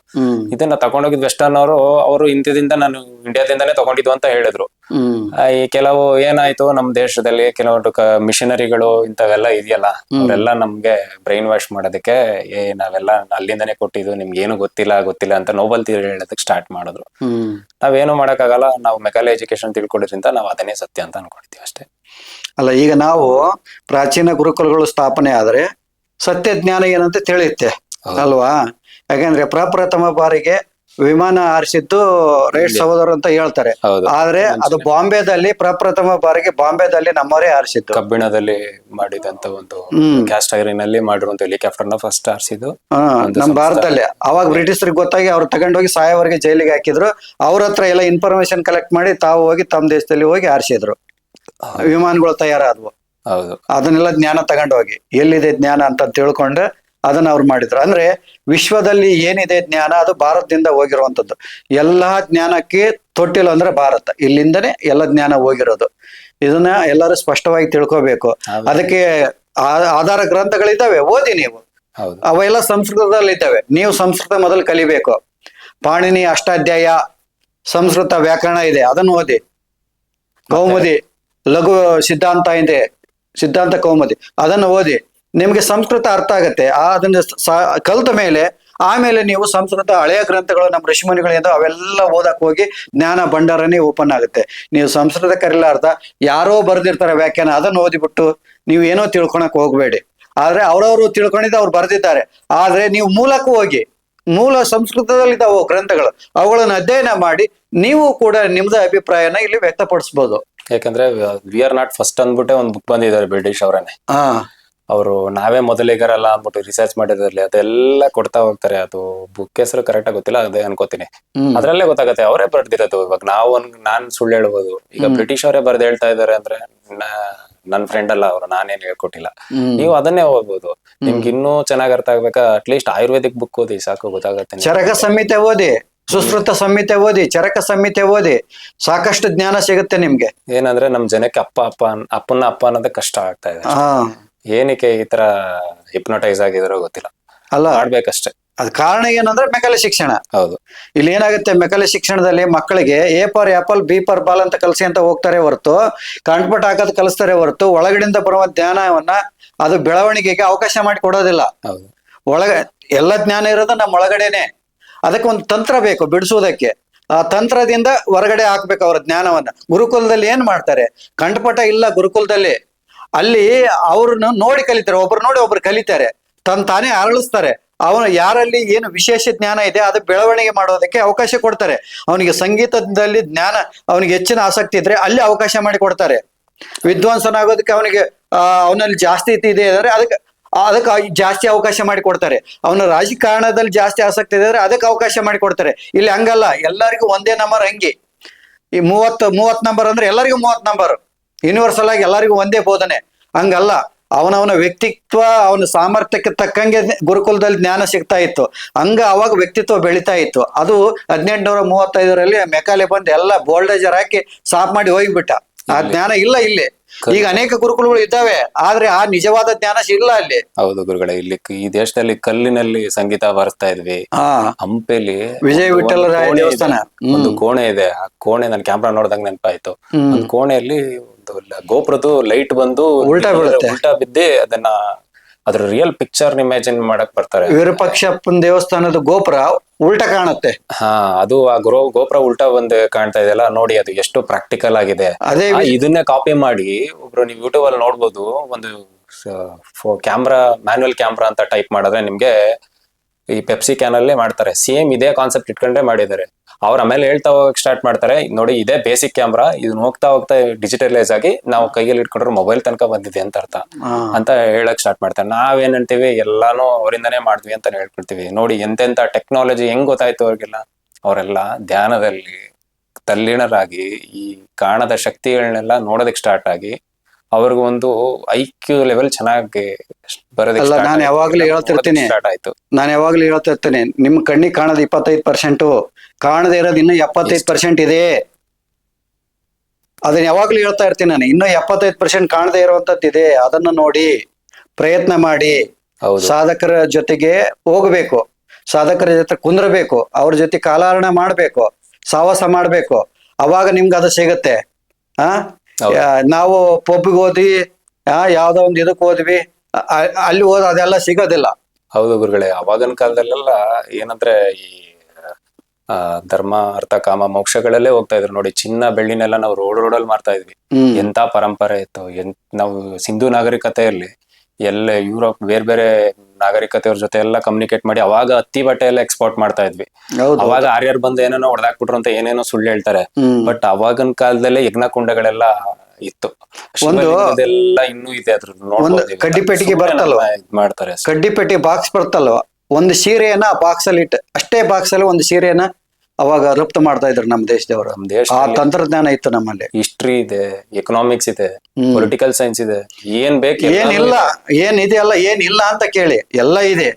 ಇದನ್ನ ತಗೊಂಡೋಗಿದ್ ವೆಸ್ಟರ್ನ್ ಅವರು ಇಂಥದಿಂದ ನಾನು ಇಂಡಿಯಾದಿಂದಾನೇ ತಗೊಂಡಿದ್ದು ಅಂತ ಹೇಳಿದ್ರು. ಈ ಕೆಲವು ಏನಾಯ್ತು ನಮ್ಮ ದೇಶದಲ್ಲಿ ಕೆಲವೊಂದು ಮಿಷನರಿಗಳು ಇಂಥವೆಲ್ಲ ಇದೆಯಲ್ಲ, ಅವರೆಲ್ಲ ನಮ್ಗೆ ಬ್ರೈನ್ ವಾಶ್ ಮಾಡೋದಕ್ಕೆ ನಾವೆಲ್ಲ ಅಲ್ಲಿಂದಾನೇ ಕೊಟ್ಟಿದ್ದು, ನಿಮ್ಗೆ ಏನು ಗೊತ್ತಿಲ್ಲ ಅಂತ ನೋಬಲ್ ಥಿಯರಿ ಹೇಳೋದಕ್ಕೆ ಸ್ಟಾರ್ಟ್ ಮಾಡಿದ್ರು. ನಾವೇನು ಮಾಡಕ್ಕಾಗಲ್ಲ, ನಾವು ಮೆಕಾಲೆ ಎಜುಕೇಶನ್ ತಿಳ್ಕೊಂಡಿದ್ರಿಂದ ನಾವು ಅದನ್ನೇ ಸತ್ಯ ಅಂತ ಅನ್ಕೊಳ್ತೀವಿ ಅಷ್ಟೇ. ಅಲ್ಲ, ಈಗ ನಾವು ಪ್ರಾಚೀನ ಗುರುಕುಲಗಳು ಸ್ಥಾಪನೆ ಆದ್ರೆ ಸತ್ಯ ಜ್ಞಾನ ಏನಂತ ತಿಳಿಯುತ್ತೆ ಅಲ್ವಾ? ಯಾಕಂದ್ರೆ ಪ್ರಪ್ರಥಮ ಬಾರಿಗೆ ವಿಮಾನ ಹಾರಿಸಿದ್ದು ರೈಟ್ ಸಹೋದರ ಅಂತ ಹೇಳ್ತಾರೆ. ಆದ್ರೆ ಅದು ಬಾಂಬೆದಲ್ಲಿ ಪ್ರಪ್ರಥಮ ಬಾರಿಗೆ ಬಾಂಬೆದಲ್ಲಿ ನಮ್ಮವರೇ ಹಾರಿಸಿದ್ದು, ಕಬ್ಬಿಣದಲ್ಲಿ ಮಾಡಿದಂತ ಒಂದು ಕ್ಯಾಸ್ಟ್ ಐರನ್ನಲ್ಲಿ ಮಾಡಿರುವಂತ ಹೆಲಿಕಾಪ್ಟರ್ ನ ಫಸ್ಟ್ ಹಾರಿಸಿದ್ದು ನಮ್ಮ ಭಾರತದಲ್ಲಿ. ಅವಾಗ ಬ್ರಿಟಿಷರಿಗೆ ಗೊತ್ತಾಗಿ ಅವ್ರು ತಗೊಂಡೋಗಿ ಸಾಯೋವರೆಗೆ ಜೈಲಿಗೆ ಹಾಕಿದ್ರು. ಅವ್ರ ಹತ್ರ ಎಲ್ಲ ಇನ್ಫಾರ್ಮೇಶನ್ ಕಲೆಕ್ಟ್ ಮಾಡಿ ತಾವು ಹೋಗಿ ತಮ್ಮ ದೇಶದಲ್ಲಿ ಹೋಗಿ ಹಾರಿಸಿದ್ರು. ವಿಮಾನಗಳು ತಯಾರಾದ್ವು. ಅದನ್ನೆಲ್ಲ ಜ್ಞಾನ ತಗೊಂಡೋಗಿ ಎಲ್ಲಿದೆ ಜ್ಞಾನ ಅಂತ ತಿಳ್ಕೊಂಡು ಅದನ್ನ ಅವ್ರು ಮಾಡಿದ್ರು. ಅಂದ್ರೆ ವಿಶ್ವದಲ್ಲಿ ಏನಿದೆ ಜ್ಞಾನ ಅದು ಭಾರತದಿಂದ ಹೋಗಿರುವಂತದ್ದು. ಎಲ್ಲಾ ಜ್ಞಾನಕ್ಕೆ ತೊಟ್ಟಿಲು ಅಂದ್ರೆ ಭಾರತ, ಇಲ್ಲಿಂದನೇ ಎಲ್ಲ ಜ್ಞಾನ ಹೋಗಿರೋದು. ಇದನ್ನ ಎಲ್ಲರೂ ಸ್ಪಷ್ಟವಾಗಿ ತಿಳ್ಕೊಬೇಕು. ಅದಕ್ಕೆ ಆಧಾರ ಗ್ರಂಥಗಳಿದ್ದಾವೆ, ಓದಿ ನೀವು. ಅವೆಲ್ಲ ಸಂಸ್ಕೃತದಲ್ಲಿ ಇದ್ದಾವೆ. ನೀವು ಸಂಸ್ಕೃತ ಮೊದಲು ಕಲಿಬೇಕು. ಪಾಣಿನಿ ಅಷ್ಟಾಧ್ಯಾಯ ಸಂಸ್ಕೃತ ವ್ಯಾಕರಣ ಇದೆ, ಅದನ್ನು ಓದಿ. ಕೌಮುದಿ ಲಘು ಸಿದ್ಧಾಂತ ಇದೆ, ಸಿದ್ಧಾಂತ ಕೌಮುದಿ, ಅದನ್ನು ಓದಿ. ನಿಮ್ಗೆ ಸಂಸ್ಕೃತ ಅರ್ಥ ಆಗತ್ತೆ. ಅದನ್ನ ಕಲಿತ ಮೇಲೆ ಆಮೇಲೆ ನೀವು ಸಂಸ್ಕೃತ ಹಳೆಯ ಗ್ರಂಥಗಳು ನಮ್ಮ ಋಷಿಮುನಿಗಳಿಂದ ಅವೆಲ್ಲ ಓದಕ್ ಹೋಗಿ ಜ್ಞಾನ ಭಂಡಾರನೇ ಓಪನ್ ಆಗುತ್ತೆ. ನೀವು ಸಂಸ್ಕೃತ ಕರಿಲಾರ್ದ ಯಾರೋ ಬರ್ದಿರ್ತಾರೆ ವ್ಯಾಖ್ಯಾನ, ಅದನ್ನು ಓದಿಬಿಟ್ಟು ನೀವು ಏನೋ ತಿಳ್ಕೊಳಕ್ ಹೋಗ್ಬೇಡಿ. ಆದ್ರೆ ಅವ್ರವ್ರು ತಿಳ್ಕೊಂಡಿದ್ದ ಅವ್ರು ಬರ್ದಿದ್ದಾರೆ. ಆದ್ರೆ ನೀವು ಮೂಲಕ್ಕೂ ಹೋಗಿ, ಮೂಲ ಸಂಸ್ಕೃತದಲ್ಲಿದ್ದಾವೆ ಗ್ರಂಥಗಳು, ಅವುಗಳನ್ನು ಅಧ್ಯಯನ ಮಾಡಿ ನೀವು ಕೂಡ ನಿಮ್ದ ಅಭಿಪ್ರಾಯನ ಇಲ್ಲಿ ವ್ಯಕ್ತಪಡಿಸಬಹುದು. ಯಾಕಂದ್ರೆ ವಿ ಆರ್ ನಾಟ್ ಫಸ್ಟ್ ಅಂದ್ಬಿಟ್ಟೆ ಒಂದು ಬುಕ್ ಬಂದಿದ್ದಾರೆ ಬ್ರಿಟಿಷ್ ಅವರೇನೆ. ಅವರು ನಾವೇ ಮೊದಲಿಗರಲ್ಲ ಅಂದ್ಬಿಟ್ಟು ರಿಸರ್ಚ್ ಮಾಡಿದ್ರಲ್ಲಿ ಅದೆಲ್ಲ ಕೊಡ್ತಾ ಹೋಗ್ತಾರೆ. ಅದು ಬುಕ್ ಹೆಸರು ಕರೆಕ್ಟ್ ಆಗಿ ಗೊತ್ತಿಲ್ಲ, ಅದೇ ಅನ್ಕೋತೀನಿ. ಅದ್ರಲ್ಲೇ ಗೊತ್ತಾಗತ್ತೆ ಅವರೇ ಬರ್ದಿರೋದು. ಇವಾಗ ನಾನ್ ಸುಳ್ಳು ಹೇಳ್ಬೋದು. ಈಗ ಬ್ರಿಟಿಷ್ ಅವರೇ ಬರ್ದ್ ಹೇಳ್ತಾ ಇದಾರೆ ಅಂದ್ರೆ ನನ್ ಫ್ರೆಂಡ್ ಅಲ್ಲ ಅವರು, ನಾನೇನ್ ಹೇಳ್ಕೊಟ್ಟಿಲ್ಲ. ನೀವು ಅದನ್ನೇ ಓದ್ಬೋದು. ನಿಮ್ಗೆ ಇನ್ನೂ ಚೆನ್ನಾಗ್ ಅರ್ಥ ಆಗ್ಬೇಕಾ, ಅಟ್ಲೀಸ್ಟ್ ಆಯುರ್ವೇದಿಕ್ ಬುಕ್ ಓದಿ ಸಾಕು, ಗೊತ್ತಾಗತ್ತೆ. ಚರಕ ಸಂಹಿತೆ ಓದಿ, ಸುಶ್ರುತ ಸಂಹಿತೆ ಓದಿ, ಚರಕ ಸಂಹಿತೆ ಓದಿ, ಸಾಕಷ್ಟು ಜ್ಞಾನ ಸಿಗುತ್ತೆ ನಿಮ್ಗೆ. ಏನಂದ್ರೆ ನಮ್ ಜನಕ್ಕೆ ಅಪ್ಪನ ಅಪ್ಪ ಅನ್ನೋದೇ ಕಷ್ಟ ಆಗ್ತಾ ಇದೆ. ಏನಕ್ಕೆ ಈ ತರ ಹಿಪ್ನೋಟೈಸ್ ಆಗಿದಾರೋ ಗೊತ್ತಿಲ್ಲ. ಅಲ್ಲ, ಮಾಡ್ಬೇಕಷ್ಟೇ. ಅದ್ ಕಾರಣ ಏನಂದ್ರೆ ಮೆಕಾಲೆ ಶಿಕ್ಷಣ. ಹೌದು. ಇಲ್ಲಿ ಏನಾಗುತ್ತೆ, ಮೆಕಾಲೆ ಶಿಕ್ಷಣದಲ್ಲಿ ಮಕ್ಕಳಿಗೆ A for apple, B for ball ಅಂತ ಕಲಿಸಿ ಅಂತ ಹೋಗ್ತಾರೆ ಹೊರತು, ಕಂಠಪಟ ಹಾಕೋದು ಕಲಿಸ್ತಾರೆ ಹೊರತು, ಒಳಗಡೆಯಿಂದ ಬರುವ ಜ್ಞಾನವನ್ನ ಅದು ಬೆಳವಣಿಗೆಗೆ ಅವಕಾಶ ಮಾಡಿ ಕೊಡೋದಿಲ್ಲ. ಹೌದು. ಒಳಗೆ ಎಲ್ಲ ಜ್ಞಾನ ಇರೋದು ನಮ್ಮ ಒಳಗಡೆನೆ. ಅದಕ್ಕೆ ಒಂದು ತಂತ್ರ ಬೇಕು ಬಿಡಿಸೋದಕ್ಕೆ. ಆ ತಂತ್ರದಿಂದ ಹೊರಗಡೆ ಹಾಕ್ಬೇಕು ಅವರ ಜ್ಞಾನವನ್ನ. ಗುರುಕುಲದಲ್ಲಿ ಏನ್ ಮಾಡ್ತಾರೆ, ಕಂಠಪಟ ಇಲ್ಲ ಗುರುಕುಲದಲ್ಲಿ. ಅಲ್ಲಿ ಅವ್ರನ್ನ ನೋಡಿ ಕಲಿತಾರೆ, ಒಬ್ರು ನೋಡಿ ಒಬ್ರು ಕಲಿತಾರೆ, ತಾನೇ ಅರಳಿಸ್ತಾರೆ. ಅವನು ಯಾರಲ್ಲಿ ಏನು ವಿಶೇಷ ಜ್ಞಾನ ಇದೆ ಅದು ಬೆಳವಣಿಗೆ ಮಾಡೋದಕ್ಕೆ ಅವಕಾಶ ಕೊಡ್ತಾರೆ. ಅವನಿಗೆ ಸಂಗೀತದಲ್ಲಿ ಜ್ಞಾನ, ಅವನಿಗೆ ಹೆಚ್ಚಿನ ಆಸಕ್ತಿ ಇದ್ರೆ ಅಲ್ಲಿ ಅವಕಾಶ ಮಾಡಿ ಕೊಡ್ತಾರೆ. ವಿದ್ವಾಂಸನಾಗೋದಕ್ಕೆ ಅವನಿಗೆ ಅವನಲ್ಲಿ ಜಾಸ್ತಿ ಇದೆ ಅಂದ್ರೆ ಅದಕ್ಕೆ ಜಾಸ್ತಿ ಅವಕಾಶ ಮಾಡಿ ಕೊಡ್ತಾರೆ. ಅವನ ರಾಜಕಾರಣದಲ್ಲಿ ಜಾಸ್ತಿ ಆಸಕ್ತಿ ಇದೆ ಅದಕ್ಕೆ ಅವಕಾಶ ಮಾಡಿ ಕೊಡ್ತಾರೆ. ಇಲ್ಲಿ ಹಂಗಲ್ಲ, ಎಲ್ಲರಿಗೂ ಒಂದೇ ನಂಬರ್. ಹಂಗೆ ಈ 30 ನಂಬರ್ ಅಂದ್ರೆ ಎಲ್ಲರಿಗೂ 30 ನಂಬರ್, ಯೂನಿವರ್ಸಲ್ ಆಗಿ ಎಲ್ಲರಿಗೂ ಒಂದೇ ಬೋಧನೆ. ಹಂಗಲ್ಲ, ಅವನವನ ವ್ಯಕ್ತಿತ್ವ, ಅವನ ಸಾಮರ್ಥ್ಯಕ್ಕೆ ತಕ್ಕಂಗೆ ಗುರುಕುಲದಲ್ಲಿ ಜ್ಞಾನ ಸಿಗ್ತಾ ಇತ್ತು. ಅವಾಗ ವ್ಯಕ್ತಿತ್ವ ಬೆಳಿತಾ ಇತ್ತು. ಅದು 1835ರಲ್ಲಿ ಮೆಕಾಲೆ ಬಂದು ಎಲ್ಲ ಬೋಲ್ಡೇಜರ್ ಹಾಕಿ ಸಾಫ್ ಮಾಡಿ ಹೋಗ್ಬಿಟ್ಟ. ಆ ಜ್ಞಾನ ಇಲ್ಲ ಇಲ್ಲಿ. ಈಗ ಅನೇಕ ಗುರುಕುಲಗಳು ಇದ್ದಾವೆ, ಆದ್ರೆ ಆ ನಿಜವಾದ ಜ್ಞಾನ ಇಲ್ಲ ಅಲ್ಲಿ. ಹೌದು ಗುರುಗಳೇ, ಇಲ್ಲಿ ಈ ದೇಶದಲ್ಲಿ ಕಲ್ಲಿನಲ್ಲಿ ಸಂಗೀತ ಬಾರಿಸ್ತಾ ಇದ್ವಿ. ಹಂಪೆಲಿ ವಿಜಯ ವಿಠಲರಾಯ ದೇವಸ್ಥಾನ ಒಂದು ಕೋಣೆ ಇದೆ. ಆ ಕೋಣೆ ನನ್ ಕ್ಯಾಮ್ರಾ ನೋಡ್ದಂಗ ನೆನಪಾಯ್ತು. ಒಂದು ಕೋಣೆಯಲ್ಲಿ ಒಂದು ಗೋಪುರದ್ದು ಲೈಟ್ ಬಂದು ಉಲ್ಟಾ ಬಿದ್ದಿ ಅದ್ರ ರಿಯಲ್ ಪಿಕ್ಚರ್ ಇಮ್ಯಾಜಿನ್ ಮಾಡಕ್ ಬರ್ತಾರೆ. ವಿರೂಪಾಕ್ಷಪ್ಪನ ದೇವಸ್ಥಾನದ ಗೋಪುರ ಉಲ್ಟಾ ಕಾಣುತ್ತೆ. ಅದು ಆ ಗೋಪುರ ಉಲ್ಟಾ ಬಂದು ಕಾಣ್ತಾ ಇದೆಯಲ್ಲ, ನೋಡಿ ಅದು ಎಷ್ಟು ಪ್ರಾಕ್ಟಿಕಲ್ ಆಗಿದೆ. ಅದೇ ಇದನ್ನೇ ಕಾಪಿ ಮಾಡಿ ಒಬ್ರು ನೀವು ಯೂಟ್ಯೂಬ್ ಅಲ್ಲಿ ನೋಡ್ಬೋದು. ಒಂದು ಕ್ಯಾಮ್ರಾ, ಮ್ಯಾನ್ಯುವಲ್ ಕ್ಯಾಮ್ರಾ ಅಂತ ಟೈಪ್ ಮಾಡಿದ್ರೆ ನಿಮ್ಗೆ ಈ ಪೆಪ್ಸಿ ಕ್ಯಾನ್ ಅಲ್ಲೇ ಮಾಡ್ತಾರೆ. ಸೇಮ್ ಇದೇ ಕಾನ್ಸೆಪ್ಟ್ ಇಟ್ಕೊಂಡೇ ಮಾಡಿದ್ದಾರೆ. ಅವ್ರ ಆಮೇಲೆ ಹೇಳ್ತಾ ಹೋಗಕ್ ಸ್ಟಾರ್ಟ್ ಮಾಡ್ತಾರೆ, ನೋಡಿ ಇದೇ ಬೇಸಿಕ್ ಕ್ಯಾಮ್ರಾ, ಇದನ್ನ ಹೋಗ್ತಾ ಡಿಜಿಟಲೈಸ್ ಆಗಿ ನಾವು ಕೈಯಲ್ಲಿ ಇಟ್ಕೊಂಡ್ರೆ ಮೊಬೈಲ್ ತನಕ ಬಂದಿದೆ ಅಂತ ಅರ್ಥ ಅಂತ ಹೇಳಕ್ ಸ್ಟಾರ್ಟ್ ಮಾಡ್ತಾರೆ. ನಾವೇನ್ ಅಂತೀವಿ, ಎಲ್ಲಾನು ಅವರಿಂದಾನೇ ಮಾಡ್ತೀವಿ ಅಂತ ಹೇಳ್ಕೊಳ್ತೀವಿ. ನೋಡಿ ಎಂತೆಂತ ಟೆಕ್ನಾಲಜಿ ಹೆಂಗ್ ಗೊತ್ತಾಯ್ತು ಅವ್ರಿಗೆಲ್ಲ. ಅವರೆಲ್ಲ ಧ್ಯಾನದಲ್ಲಿ ತಲ್ಲೀನರಾಗಿ ಈ ಕಾಣದ ಶಕ್ತಿಗಳನ್ನೆಲ್ಲ ನೋಡೋದಕ್ಕೆ ಸ್ಟಾರ್ಟ್ ಆಗಿ ಅವ್ರಿಗೆ ಒಂದು IQ ಲೆವೆಲ್ ಚೆನ್ನಾಗಿ ಬರೋದಕ್ಕೆ ನಾನು ಯಾವಾಗ್ಲೂ ಹೇಳ್ತಿರ್ತೀನಿ, ನಿಮ್ ಕಣ್ಣಿಗೆ ಕಾಣೋದು 25%, ಕಾಣದೇ ಇರೋದು ಇನ್ನು 75% ಇದೆ. ಅದನ್ನ ಯಾವಾಗ್ಲೂ ಹೇಳ್ತಾ ಇರ್ತೀನಿ ನಾನು. ಇನ್ನು 75% ಕಾಣದೇ ಇರುವಂತದ್ದಿದೆ, ಅದನ್ನ ನೋಡಿ ಪ್ರಯತ್ನ ಮಾಡಿ. ಸಾಧಕರ ಜೊತೆಗೆ ಹೋಗ್ಬೇಕು, ಸಾಧಕರ ಜೊತೆ ಕುಂದ್ರಬೇಕು, ಅವ್ರ ಜೊತೆ ಕಾಲಹರಣ ಮಾಡ್ಬೇಕು, ಸಾವಾಸ ಮಾಡ್ಬೇಕು. ಅವಾಗ ನಿಮ್ಗೆ ಅದು ಸಿಗತ್ತೆ. ನಾವು ಪಬ್ಗೆ ಹೋದ್ವಿ, ಯಾವ್ದೋ ಒಂದು ಇದಕ್ಕೆ ಹೋದ್ವಿ, ಅಲ್ಲಿ ಅದೆಲ್ಲ ಸಿಗೋದಿಲ್ಲ. ಹೌದು ಗುರುಗಳೇ, ಅವಾಗಿನ ಕಾಲದಲ್ಲೆಲ್ಲ ಏನಂದ್ರೆ ಈ ಧರ್ಮ ಅರ್ಥ ಕಾಮ ಮೋಕ್ಷಗಳಲ್ಲೇ ಹೋಗ್ತಾ ಇದ್ರು. ನೋಡಿ, ಚಿನ್ನ ಬೆಳ್ಳಿನೆಲ್ಲ ನಾವು ರೋಡಲ್ಲಿ ಮಾರ್ತಾ ಇದ್ವಿ. ಎಂತ ಪರಂಪರೆ ಇತ್ತು. ನಾವು ಸಿಂಧು ನಾಗರಿಕತೆಯಲ್ಲಿ ಎಲ್ಲ ಯುರೋಪ್ ಬೇರೆ ನಾಗರಿಕತೆಯವ್ರ ಜೊತೆ ಎಲ್ಲ ಕಮ್ಯುನಿಕೇಟ್ ಮಾಡಿ ಅವಾಗ ಹತ್ತಿ ಬಟ್ಟೆ ಎಲ್ಲ ಎಕ್ಸ್ಪೋರ್ಟ್ ಮಾಡ್ತಾ ಇದ್ವಿ. ಅವಾಗ ಆರ್ಯರ್ ಬಂದು ಏನೇನೋ ಹೊಡೆದಾಕ್ಬಿಟ್ರು ಅಂತ ಏನೇನೋ ಸುಳ್ಳು ಹೇಳ್ತಾರೆ. ಬಟ್ ಅವಾಗಿನ ಕಾಲದಲ್ಲೇ ಯಜ್ಞಕುಂಡಗಳೆಲ್ಲ ಇತ್ತು. ಎಲ್ಲ ಇನ್ನೂ ಇದೆ. ಅದ್ರ ಕಡ್ಡಿಪೆಟ್ಟಿಗೆ ಬರ್ತಲ್ವ, ಮಾಡ್ತಾರೆ. ಕಡ್ಡಿಪೆಟ್ಟಿ ಬಾಕ್ಸ್ ಬರ್ತಲ್ವ, ಒಂದು ಸೀರೆಯನ್ನ ಆ ಬಾಕ್ಸ್ ಅಲ್ಲಿ ಇಟ್ಟು, ಅಷ್ಟೇ ಬಾಕ್ಸ್ ಅಲ್ಲಿ ಒಂದು ಸೀರೆಯನ್ನ ಅವಾಗ ರಫ್ತು ಮಾಡ್ತಾ ಇದ್ರು ನಮ್ಮ ದೇಶದವರು. ನಮ್ಮ ದೇಶ ಆ ತಂತ್ರಜ್ಞಾನ ಇತ್ತು ನಮ್ಮಲ್ಲಿ. ಹಿಸ್ಟ್ರಿ ಇದೆ, ಎಕನಾಮಿಕ್ಸ್ ಇದೆ, ಪೊಲಿಟಿಕಲ್ ಸೈನ್ಸ್ ಇದೆ. ಏನ್ ಬೇಕು ಏನಿಲ್ಲ, ಏನಿದೆಯಲ್ಲ, ಏನಿಲ್ಲ ಅಂತ ಕೇಳಿ, ಎಲ್ಲ ಇದೆ.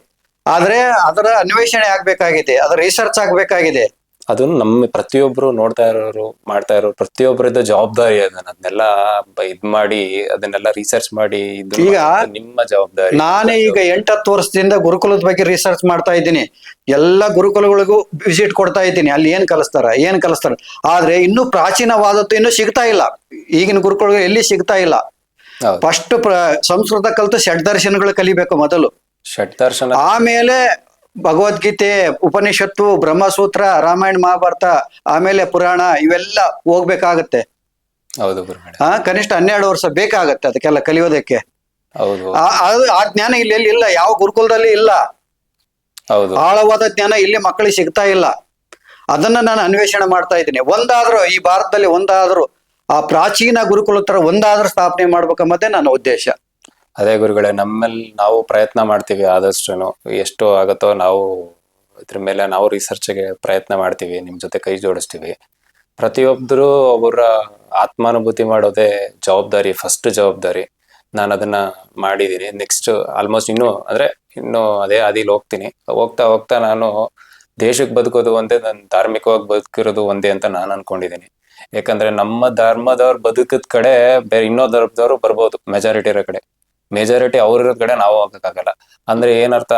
ಆದ್ರೆ ಅದರ ಅನ್ವೇಷಣೆ ಆಗ್ಬೇಕಾಗಿದೆ, ಅದರ ರಿಸರ್ಚ್ ಆಗ್ಬೇಕಾಗಿದೆ. ಅದನ್ನು ನಮ್ಮ ಪ್ರತಿಯೊಬ್ರು ನೋಡ್ತಾ ಇರೋರು, ಮಾಡ್ತಾ ಇರೋರು ಪ್ರತಿಯೊಬ್ಬರಿದ್ದ ಜವಾಬ್ದಾರಿ. ಅದನ್ನೆಲ್ಲ ಇದ್ ಮಾಡಿ ಅದನ್ನೆಲ್ಲ ರಿಸರ್ಚ್ ಮಾಡಿ, ಈಗ ನಿಮ್ಮ ಜವಾಬ್ದಾರಿ. ನಾನೇ ಈಗ 8-10 ವರ್ಷದಿಂದ ಗುರುಕುಲದ ಬಗ್ಗೆ ರಿಸರ್ಚ್ ಮಾಡ್ತಾ ಇದ್ದೀನಿ. ಎಲ್ಲ ಗುರುಕುಲಗಳಿಗೂ ವಿಸಿಟ್ ಕೊಡ್ತಾ ಇದ್ದೀನಿ. ಅಲ್ಲಿ ಏನ್ ಕಲಿಸ್ತಾರ. ಆದ್ರೆ ಇನ್ನೂ ಪ್ರಾಚೀನವಾದದ್ದು ಇನ್ನೂ ಸಿಗ್ತಾ ಇಲ್ಲ. ಈಗಿನ ಗುರುಕುಲಗಳು ಎಲ್ಲಿ ಸಿಗ್ತಾ ಇಲ್ಲ. ಫಸ್ಟ್ ಸಂಸ್ಕೃತ ಕಲಿತು ಷಡ್ದರ್ಶನಗಳು ಕಲಿಬೇಕು ಮೊದಲು. ಷಡ್ದರ್ಶನ, ಆಮೇಲೆ ಭಗವದ್ಗೀತೆ, ಉಪನಿಷತ್ತು, ಬ್ರಹ್ಮಸೂತ್ರ, ರಾಮಾಯಣ ಮಹಾಭಾರತ, ಆಮೇಲೆ ಪುರಾಣ, ಇವೆಲ್ಲ ಹೋಗ್ಬೇಕಾಗತ್ತೆ. ಹೌದು, ಕನಿಷ್ಠ 12 ವರ್ಷ ಬೇಕಾಗತ್ತೆ ಅದಕ್ಕೆಲ್ಲ ಕಲಿಯೋದಕ್ಕೆ. ಹೌದು, ಆ ಜ್ಞಾನ ಇಲ್ಲಿ ಇಲ್ಲ, ಯಾವ ಗುರುಕುಲದಲ್ಲಿ ಇಲ್ಲ. ಹೌದು, ಆಳವಾದ ಜ್ಞಾನ ಇಲ್ಲಿ ಮಕ್ಕಳಿಗೆ ಸಿಗ್ತಾ ಇಲ್ಲ. ಅದನ್ನ ನಾನು ಅನ್ವೇಷಣೆ ಮಾಡ್ತಾ ಇದ್ದೀನಿ. ಒಂದಾದ್ರೂ ಈ ಭಾರತದಲ್ಲಿ ಒಂದಾದ್ರೂ ಆ ಪ್ರಾಚೀನ ಗುರುಕುಲ ತರ ಒಂದಾದ್ರೂ ಸ್ಥಾಪನೆ ಮಾಡ್ಬೇಕಂಬುದೇ ನನ್ನ ಉದ್ದೇಶ. ಅದೇ ಗುರುಗಳೇ, ನಮ್ಮಲ್ಲಿ ನಾವು ಪ್ರಯತ್ನ ಮಾಡ್ತೀವಿ. ಆದಷ್ಟು ಎಷ್ಟು ಆಗತ್ತೋ ನಾವು ಇದ್ರ ಮೇಲೆ ನಾವು ರಿಸರ್ಚ್ಗೆ ಪ್ರಯತ್ನ ಮಾಡ್ತೀವಿ. ನಿಮ್ ಜೊತೆ ಕೈ ಜೋಡಿಸ್ತೀವಿ. ಪ್ರತಿಯೊಬ್ಬರು ಒಬ್ಬರ ಆತ್ಮಾನುಭೂತಿ ಮಾಡೋದೇ ಜವಾಬ್ದಾರಿ, ಫಸ್ಟ್ ಜವಾಬ್ದಾರಿ. ನಾನು ಅದನ್ನ ಮಾಡಿದ್ದೀನಿ. ನೆಕ್ಸ್ಟ್ ಆಲ್ಮೋಸ್ಟ್ ಇನ್ನು ಅದೇ ಹಾದಿಲಿ ಹೋಗ್ತೀನಿ. ಹೋಗ್ತಾ ನಾನು ದೇಶಕ್ಕೆ ಬದುಕೋದು ಒಂದೇ, ನಾನು ಧಾರ್ಮಿಕವಾಗಿ ಬದುಕಿರೋದು ಒಂದೇ ಅಂತ ನಾನು ಅನ್ಕೊಂಡಿದ್ದೀನಿ. ಯಾಕಂದ್ರೆ ನಮ್ಮ ಧರ್ಮದವ್ರು ಬದುಕದ ಕಡೆ ಬೇರೆ ಇನ್ನೋ ಧರ್ಮದವ್ರು ಬರ್ಬೋದು, ಮೆಜಾರಿಟಿ ಇರೋ ಕಡೆ. ಮೆಜಾರಿಟಿ ಅವ್ರ ಕಡೆ ನಾವು ಹೋಗಕ್ಕಾಗಲ್ಲ. ಅಂದ್ರೆ ಏನರ್ಥ,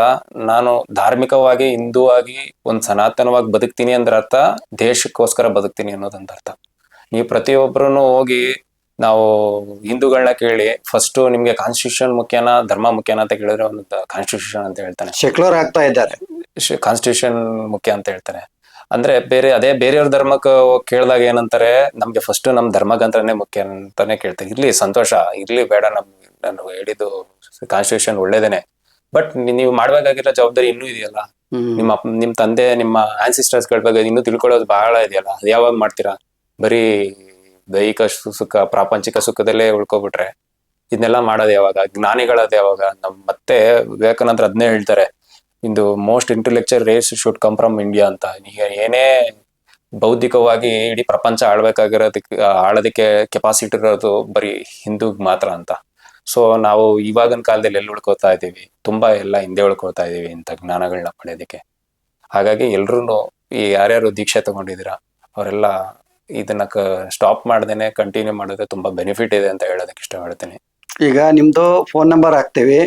ನಾನು ಧಾರ್ಮಿಕವಾಗಿ ಹಿಂದೂ ಆಗಿ ಒಂದ್ ಸನಾತನವಾಗಿ ಬದುಕ್ತೀನಿ ಅಂದ್ರೆ ಅರ್ಥ ದೇಶಕ್ಕೋಸ್ಕರ ಬದುಕ್ತೀನಿ ಅನ್ನೋದಂತ ಅರ್ಥ. ನೀವು ಪ್ರತಿಯೊಬ್ಬರೂ ಹೋಗಿ ನಾವು ಹಿಂದೂಗಳನ್ನ ಕೇಳಿ ಫಸ್ಟ್ ನಿಮ್ಗೆ ಕಾನ್ಸ್ಟಿಟ್ಯೂಷನ್ ಮುಖ್ಯನಾ ಧರ್ಮ ಮುಖ್ಯನಾ ಅಂತ ಕೇಳಿದ್ರೆ ಒಂದು ಕಾನ್ಸ್ಟಿಟ್ಯೂಷನ್ ಅಂತ ಹೇಳ್ತಾನೆ. ಸೆಕ್ಯುಲರ್ ಆಗ್ತಾ ಇದ್ದಾರೆ. ಕಾನ್ಸ್ಟಿಟ್ಯೂಷನ್ ಮುಖ್ಯ ಅಂತ ಹೇಳ್ತಾರೆ. ಅಂದ್ರೆ ಬೇರೆಯವ್ರ ಧರ್ಮಕ್ಕೆ ಕೇಳಿದಾಗ ಏನಂತಾರೆ, ನಮ್ಗೆ ಫಸ್ಟ್ ನಮ್ ಧರ್ಮಗಂತ್ರನೇ ಮುಖ್ಯ ಅಂತಾನೆ ಕೇಳ್ತಾರೆ. ಇರ್ಲಿ ಸಂತೋಷ, ಇರ್ಲಿ ಬೇಡ, ನಾನು ಹೇಳಿದ್ದು ಕಾನ್ಸ್ಟಿಟ್ಯೂಷನ್ ಒಳ್ಳೇದೇನೆ, ಬಟ್ ನೀವು ಮಾಡ್ಬೇಕಾಗಿರೋ ಜವಾಬ್ದಾರಿ ಇನ್ನೂ ಇದೆಯಲ್ಲ. ನಿಮ್ ತಂದೆ ನಿಮ್ಮ ಆನ್ಸಿಸ್ಟರ್ಸ್ ಗಳ ಬಗ್ಗೆ ಇನ್ನೂ ತಿಳ್ಕೊಳ್ಳೋದು ಬಹಳ ಇದೆಯಲ್ಲ. ಅದು ಯಾವಾಗ ಮಾಡ್ತೀರಾ? ಬರೀ ದೈಹಿಕ ಸುಖ ಪ್ರಾಪಂಚಿಕ ಸುಖದಲ್ಲೇ ಉಳ್ಕೊಬಿಟ್ರೆ ಇದನ್ನೆಲ್ಲ ಮಾಡೋದು ಯಾವಾಗ? ಜ್ಞಾನಿಗಳದ್ದು ಯಾವಾಗ? ಮತ್ತೆ ವಿವೇಕಾನಂದ್ರ ಅದನ್ನೇ ಹೇಳ್ತಾರೆ, ಇಂದು most intellectual race should come from India ಅಂತ. ಈಗ ಏನೇ ಬೌದ್ಧಿಕವಾಗಿ ಇಡೀ ಪ್ರಪಂಚ ಆಳೋದಕ್ಕೆ ಕೆಪಾಸಿಟಿ ಇರೋದು ಬರೀ ಹಿಂದೂಗ್ ಮಾತ್ರ ಅಂತ. ಸೊ ನಾವು ಇವಾಗಿನ ಕಾಲದಲ್ಲಿ ಎಲ್ಲಿ ಉಳ್ಕೋತಾ ಇದೀವಿ? ತುಂಬಾ ಎಲ್ಲ ಹಿಂದೆ ಉಳ್ಕೋತಾ ಇದೀವಿ ಇಂಥ ಜ್ಞಾನಗಳನ್ನ ಪಡೆಯೋದಕ್ಕೆ. ಹಾಗಾಗಿ ಎಲ್ರು ಈ ಯಾರ್ಯಾರು ದೀಕ್ಷೆ ತಗೊಂಡಿದ್ದೀರಾ ಅವರೆಲ್ಲ ಇದನ್ನ ಸ್ಟಾಪ್ ಮಾಡ್ದೇನೆ ಕಂಟಿನ್ಯೂ ಮಾಡಿದ್ರೆ ತುಂಬಾ ಬೆನಿಫಿಟ್ ಇದೆ ಅಂತ ಹೇಳೋದಕ್ಕೆ ಇಷ್ಟಪಡ್ತೀನಿ. ಈಗ ನಿಮ್ದು ಫೋನ್ ನಂಬರ್ ಹಾಕ್ತೀವಿ,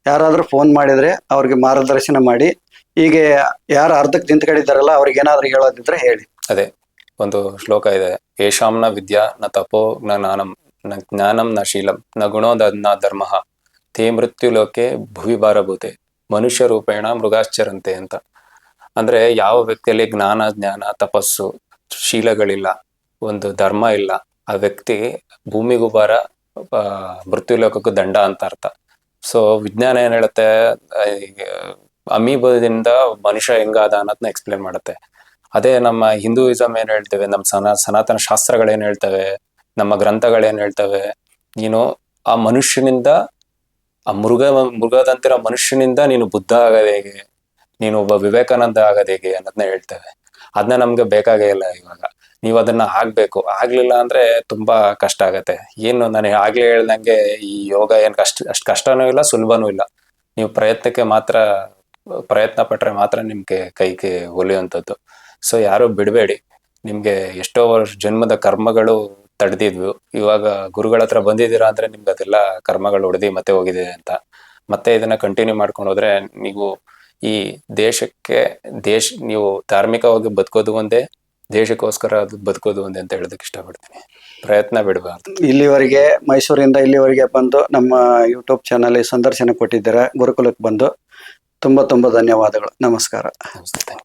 ಯಾರಾದ್ರೂ ಫೋನ್ ಮಾಡಿದ್ರೆ ಅವ್ರಿಗೆ ಮಾರ್ಗದರ್ಶನ ಮಾಡಿ. ಈಗ ಯಾರು ಅರ್ಧಕ್ಕೆ ನಿಂತ್ಕೊಂಡಿದ್ದಾರಲ್ಲ ಅವ್ರಿಗೆ ಏನಾದ್ರು ಹೇಳೋದಿದ್ರೆ ಹೇಳಿ. ಅದೇ ಒಂದು ಶ್ಲೋಕ ಇದೆ, ಯೇಷಾಂನ ವಿದ್ಯಾ ನ ತಪೋ ನ ಜ್ಞಾನಂ ನ ಶೀಲಂ ನ ಗುಣೋದ ನ ಧರ್ಮ ತೇ ಮೃತ್ಯು ಲೋಕೆ ಭುವಿ ಭಾರಭೂತೆ ಮನುಷ್ಯ ರೂಪೇಣ ಮೃಗಾಶ್ಚರಂತೆ ಅಂತ. ಅಂದ್ರೆ ಯಾವ ವ್ಯಕ್ತಿಯಲ್ಲಿ ಜ್ಞಾನ ತಪಸ್ಸು ಶೀಲಗಳಿಲ್ಲ, ಒಂದು ಧರ್ಮ ಇಲ್ಲ, ಆ ವ್ಯಕ್ತಿ ಭೂಮಿಗೂ ಭಾರ, ಮೃತ್ಯು ಲೋಕಕ್ಕೂ ದಂಡ ಅಂತ ಅರ್ಥ. ಸೊ ವಿಜ್ಞಾನ ಏನ್ ಹೇಳುತ್ತೆ, ಅಮೀಬದಿಂದ ಮನುಷ್ಯ ಹೆಂಗಾದ ಅನ್ನೋದನ್ನ ಎಕ್ಸ್ಪ್ಲೇನ್ ಮಾಡುತ್ತೆ. ಅದೇ ನಮ್ಮ ಹಿಂದೂಯಿಸಮ್ ಏನ್ ಹೇಳ್ತೇವೆ, ನಮ್ಮ ಸನಾತನ ಶಾಸ್ತ್ರಗಳೇನ್ ಹೇಳ್ತವೆ, ನಮ್ಮ ಗ್ರಂಥಗಳೇನ್ ಹೇಳ್ತವೆ, ನೀನು ಆ ಮನುಷ್ಯನಿಂದ, ಆ ಮೃಗದಂತಿರೋ ಮನುಷ್ಯನಿಂದ ನೀನು ಬುದ್ಧ ಆಗೋದು ಹೇಗೆ, ನೀನು ಒಬ್ಬ ವಿವೇಕಾನಂದ ಆಗೋದು ಹೇಗೆ ಅನ್ನೋದನ್ನ ಹೇಳ್ತೇವೆ. ಅದನ್ನ ನಮ್ಗೆ ಬೇಕಾಗೇ ಇಲ್ಲ. ಇವಾಗ ನೀವು ಅದನ್ನ ಆಗ್ಬೇಕು, ಆಗ್ಲಿಲ್ಲ ಅಂದ್ರೆ ತುಂಬಾ ಕಷ್ಟ ಆಗತ್ತೆ. ಏನು ನಾನು ಆಗ್ಲೇ ಹೇಳ್ದಂಗೆ ಈ ಯೋಗ ಏನ್ ಅಷ್ಟು ಕಷ್ಟನೂ ಇಲ್ಲ, ಸುಲಭನೂ ಇಲ್ಲ. ನೀವು ಪ್ರಯತ್ನ ಪಟ್ರೆ ಮಾತ್ರ ನಿಮ್ಗೆ ಕೈಗೆ ಒಲಿಯುವಂಥದ್ದು. ಸೊ ಯಾರು ಬಿಡಬೇಡಿ. ನಿಮ್ಗೆ ಎಷ್ಟೋ ವರ್ಷ ಜನ್ಮದ ಕರ್ಮಗಳು ತಡೆದಿದ್ವು, ಇವಾಗ ಗುರುಗಳ ಹತ್ರ ಬಂದಿದ್ದೀರಾ ಅಂದ್ರೆ ನಿಮ್ಗೆ ಅದೆಲ್ಲ ಕರ್ಮಗಳು ಹೊಡೆದಿ ಮತ್ತೆ ಹೋಗಿದೆ ಅಂತ. ಮತ್ತೆ ಇದನ್ನ ಕಂಟಿನ್ಯೂ ಮಾಡ್ಕೊಂಡು ಹೋದ್ರೆ ನೀವು ಈ ನೀವು ಧಾರ್ಮಿಕವಾಗಿ ಬದುಕೋದು ಒಂದೇ, ದೇಶಕ್ಕೋಸ್ಕರ ಅದು ಬದುಕೋದು ಒಂದೇ ಅಂತ ಹೇಳೋದಕ್ಕೆ ಇಷ್ಟಪಡ್ತೀನಿ. ಪ್ರಯತ್ನ ಬಿಡಬಾರ್ದು. ಇಲ್ಲಿವರೆಗೆ ಮೈಸೂರಿಂದ ಇಲ್ಲಿವರೆಗೆ ಬಂದು ನಮ್ಮ ಯೂಟ್ಯೂಬ್ ಚಾನಲ್ ಸಂದರ್ಶನ ಕೊಟ್ಟಿದ್ದೀರಾ. ಗುರುಕುಲಕ್ಕೆ ಬಂದು ತುಂಬಾ ಧನ್ಯವಾದಗಳು. ನಮಸ್ಕಾರ. ನಮಸ್ತೆ.